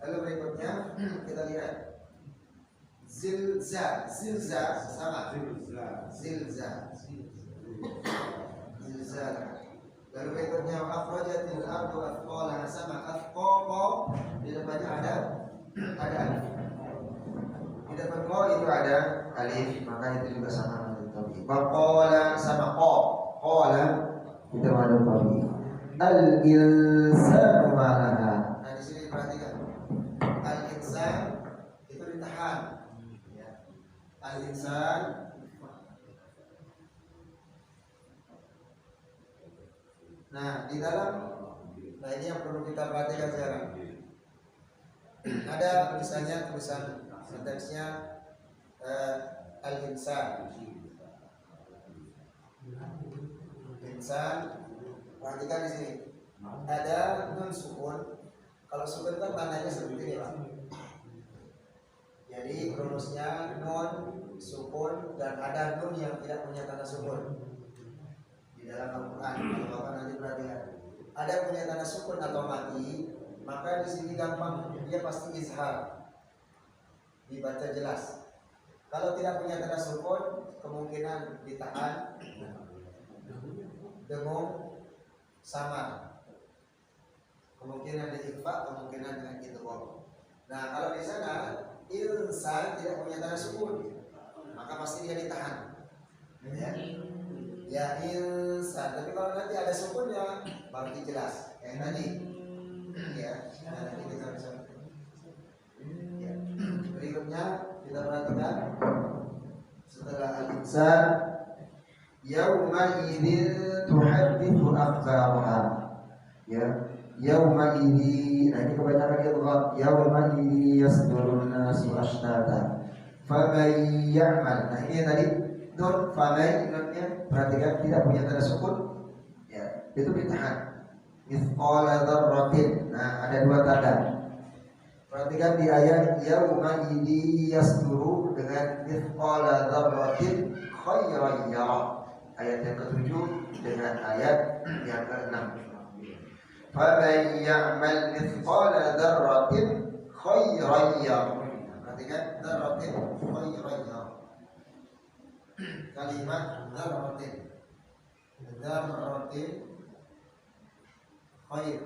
Lalu berikutnya kita lihat zilzal sama zilzal. Lalu berikutnya akhrajatil ardu athqalaha sama athqaqa, di depannya ada alif. Di depan qa itu ada alif, maka itu juga sama dengan tabi. Qala sama qa, qala itu ada tabi. Al insanu ma'aha. Nah, di sini perhatikan. Al insan itu ditahan. Ya. Al insan nah, di dalam ini yang perlu kita perhatikan sekarang. Ada misalnya tulisan Sintaksnya al-insan. Insan. Perhatikan di sini. Ada nun sukun. Kalau sukun kan tandanya seperti ini, Pak. Jadi rumusnya nun sukun dan ada nun yang tidak punya tanda sukun di dalam Al-Quran. Kalau Bapak nanti perhatikan, ada punya tanda sukun atau mati, maka di sini gampang dia pasti izhar, dibaca jelas. Kalau tidak punya tanda sukun, kemungkinan ditahan, dengung, samar, kemungkinan diikhfa, kemungkinan dengan idgham. Nah, kalau di sana insan tidak punya tanda sukun, maka pasti dia ditahan. Ya insan. Tapi kalau nanti ada sukunnya, baru jelas. Kayak tadi. Ya. Nanti kita bisa. Ya. Berikutnya kita perhatikan setelah al-insan, yauma idzin tuhadditsu akhbaraha. Ya. Yauma idzi, ini kebanyakan idgham. Yauma idzi yasdurun nasu ashtata. Faman ya'mal. Nah, ini tadi nun faman, nunnya perhatikan tidak punya tanda sukun. Ya, itu ditahan. Mithqala dzarratin. Nah, ada dua tanda. Perhatikan di ayat yauma idzi yasduru dengan mithqala dzarratin khairan yara. Ayat yang ke-7 dengan ayat yang ke-6. Faman ya'mal mithqala dzarratin khairan yara. Perhatikan dzarratin khairan yara. Kalimat dzarratin. Dzarratin khair.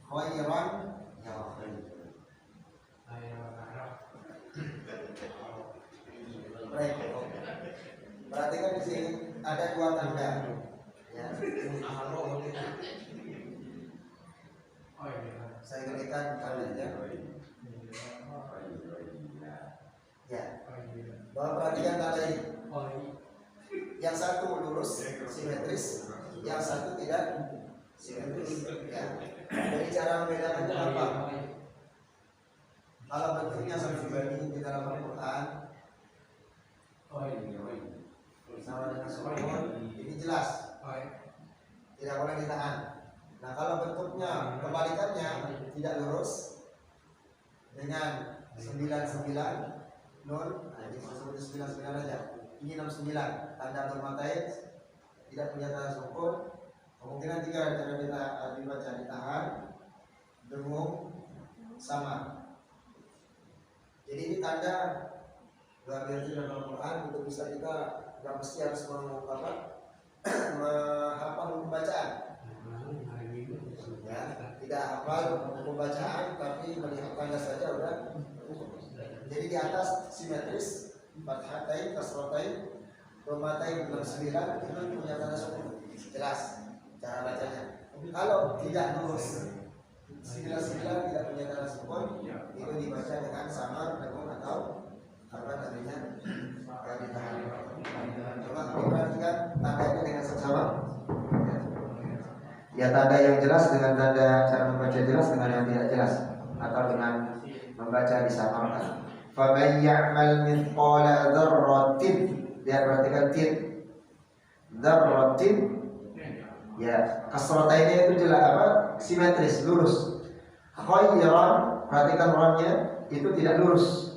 Khairan yara. Baik. Perhatikan di sini ada dua tanda. Ya. Saya berikan tandanya. Ya. Bahwa perhatikan tanda ini. Yang satu lurus simetris, yang satu tidak simetris. Ya. Jadi cara membedakannya apa? Kalau bentuknya seperti ini di dalam Al-Quran, sama dengan sukun, ini jelas, tidak boleh ditahan. Nah, kalau bentuknya kebalikannya tidak lurus dengan 99 nun, nah ini masuk 99 aja. Ini 69, tanda bermatain, tidak punya tanda sukun. Kemungkinan 3 cara kita dibaca ditahan, dengung, sama. Jadi ini tanda luar biasa dalam Al-Quran. Untuk bisa kita nggak mesti harus menghafal pembacaan. Ya, tidak hafal pembacaan, tapi melihat tanda saja udah. Jadi di atas simetris, fathatain, kasratain, dhammatain 69 itu punya tanda sukun. Jelas cara bacanya. Kalau tidak lurus 99 tidak punya tanda sukun, itu dibaca dengan samar, dengung atau apa namanya, ditahan. Coba perhatikan tandanya dengan seksama. Ya, tanda yang jelas dengan tanda cara membaca jelas dengan yang tidak jelas, atau dengan membaca disamarkan. Faman ya'mal mithqala dzarratin. Dia perhatikan tin. Dzarratin. Ya, kasratainnya itu jelas apa? Simetris, lurus. Khairan, perhatikan ramnya itu tidak lurus.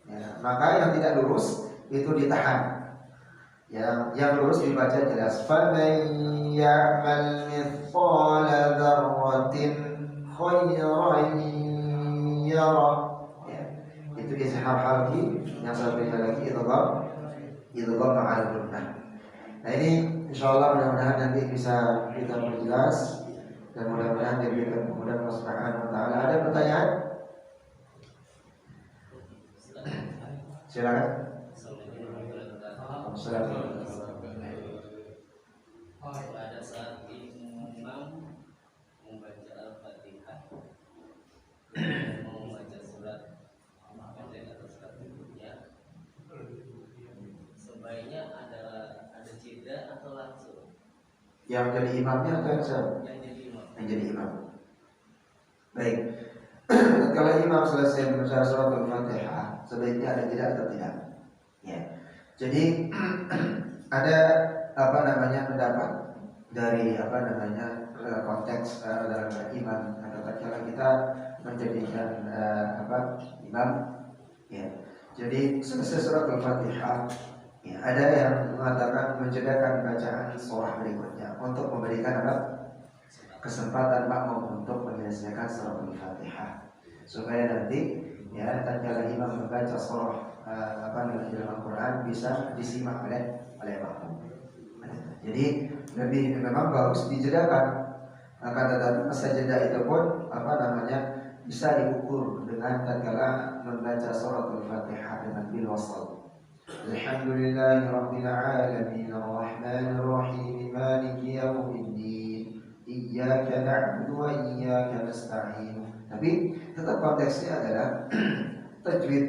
Ya, maka yang tidak lurus itu ditahan. Yang lurus dibaca jelas. Faman ya'mal mithqala dzarratin khairan yara. Ya, itu izhar halqi, yang satunya lagi idgham ma'al gunnah. Nah, ini insyaallah mudah-mudahan nanti bisa kita perjelas dan mudah-mudahan diberikan kemudahan Allah Subhanahu wa taala. Ada pertanyaan? Silakan. Assalamualaikum. Pada saat imam membaca Al-Fatihah, membaca surat pendek atau surat berikutnya, sebaiknya ada jeda atau langsung? Yang jadi imamnya atau yang saya? Yang jadi imam. menjadi imam. Baik. Kalau imam selesai membaca surat Al-Fatihah, sebaiknya ada jeda atau tidak? Ya. Jadi ada pendapat dari konteks dalam iman atau tatkala kita menjadikan imam, ya. Jadi selesai surat Al-Fatihah, ya, ada yang mengatakan menjedakan bacaan surah berikutnya untuk memberikan kesempatan makmum untuk menyelesaikan surah Al-Fatihah, supaya nanti ya tatkala imam membaca surah dalam Al-Quran bisa disimak oleh makmum. Jadi memang bagus dijedakan, akan tetapi masa jeda itu pun bisa diukur dengan tatkala membaca surah Al-Fatihah dengan bil wasal. Alhamdulillahirabbil alamin arrahmanir rahim maliki yaumiddin iyyaka na'budu wa iyyaka nasta'in. Tapi tetap konteksnya adalah tajwid.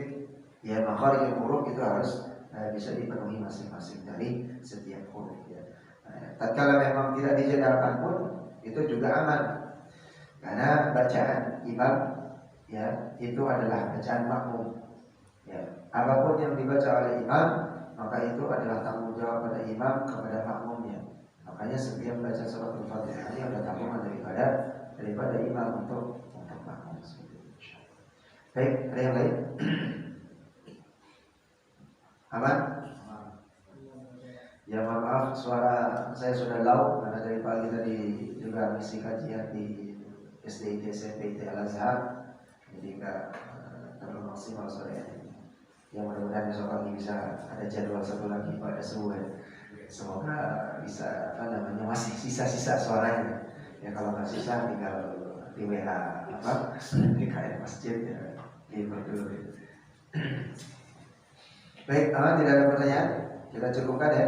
Ya, makharij huruf itu harus bisa dipenuhi masing-masing dari setiap huruf, ya. Tatkala memang tidak dijedakan pun itu juga aman, karena bacaan imam ya itu adalah bacaan makmum. Ya, apapun yang dibaca oleh imam maka itu adalah tanggung jawab pada imam kepada makmumnya. Makanya setiap baca surat Al-Fatihah ini ada tanggungan daripada imam untuk makmum. Baik, ada yang lain? Aman? Ya, mohon maaf suara saya sudah lau karena dari pagi tadi juga misi kajian di SDIT SMP Al-Azhar, jadi nggak terlalu maksimal sore. Yang mudah-mudahan besok pagi bisa ada jadwal satu lagi pada subuh. Semoga bisa masih sisa-sisa suaranya. Ya kalau nggak sisa tinggal di WA di KM masjid ya, di berdua. Baik, tidak ada pertanyaan, kita cukupkan ya.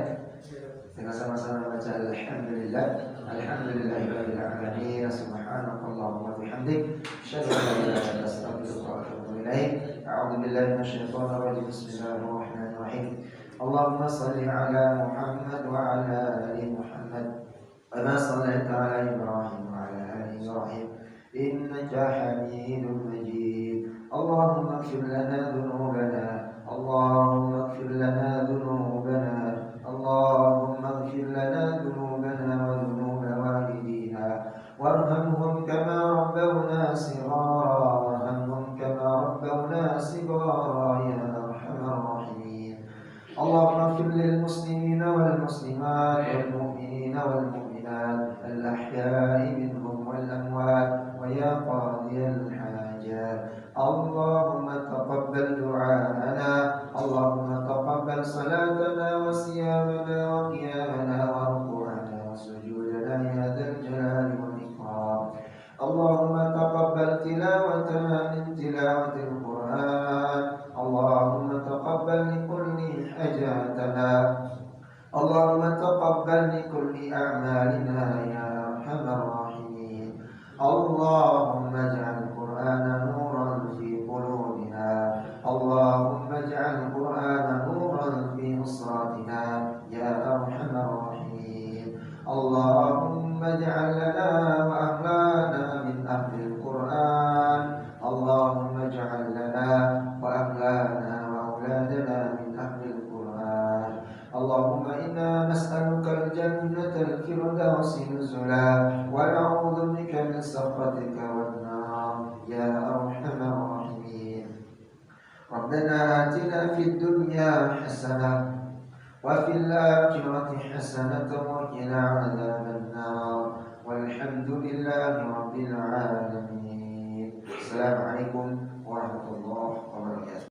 Dengan sama-sama baca alhamdulillah, alhamdulillahirabbil alamin, subhanakallahumma wa bihamdik, asyhadu an la ilaha illa anta astaghfiruka wa atubu ilaik. A'udzu billahi minasyaitonir rajim. Bismillahirrahmanirrahim. Allahumma shalli ala Muhammad wa ala ali Muhammad kama shallaita ala Ibrahim wa ala ali Ibrahim innaka Hamidum Majid. Allahumma ighfir lana dhunubana, Allahumma ighfir lana dhunubana, Allahumma ighfir lana dhunubana wa dhunuba walidina warhamhum kama rabbawna shighara, warhamhum kama rabbawna shighara ya arhamar rahimin. Allahumma ighfir lil muslimina wal muslimat wal mu'minina wal mu'minat al ahya'i minhum wal amwat wa ya qadiyal hajat. Allahumma taqabbal du'aana, Allahumma taqabbal salatana wa siyamana wa qiyamana wa ruku'ana wa sujudana ya dzal jalali wal ikram. Allahumma taqabbal tilawatana min tilawatil Qur'an, Allahumma taqabbal li kulli hajatana, Allahumma taqabbal li kulli a'malina ya arhamar rahimin. Allahumma ij'al Qur'ana nuran fi qulubina, Allahumma ij'al Qur'ana nuran fi usratina ya arhamar rahimin. Allahumma ij'al lana wa ahlana min ahli al-Qur'an, Allahumma ij'al lana wa ahlana wa auladana min ahli al-Qur'an. Allahumma inna nas'aluka al-jannata al-firdausi nuzula wa na'udzu bika min sakhatika wan nar ya arhamar rahimin. Rabbana atina fid dunya hasanah wa fil akhirati hasanatan wa qina adzaban nar. Walhamdulillahi rabbil alamin. Assalamualaikum warahmatullahi wabarakatuh.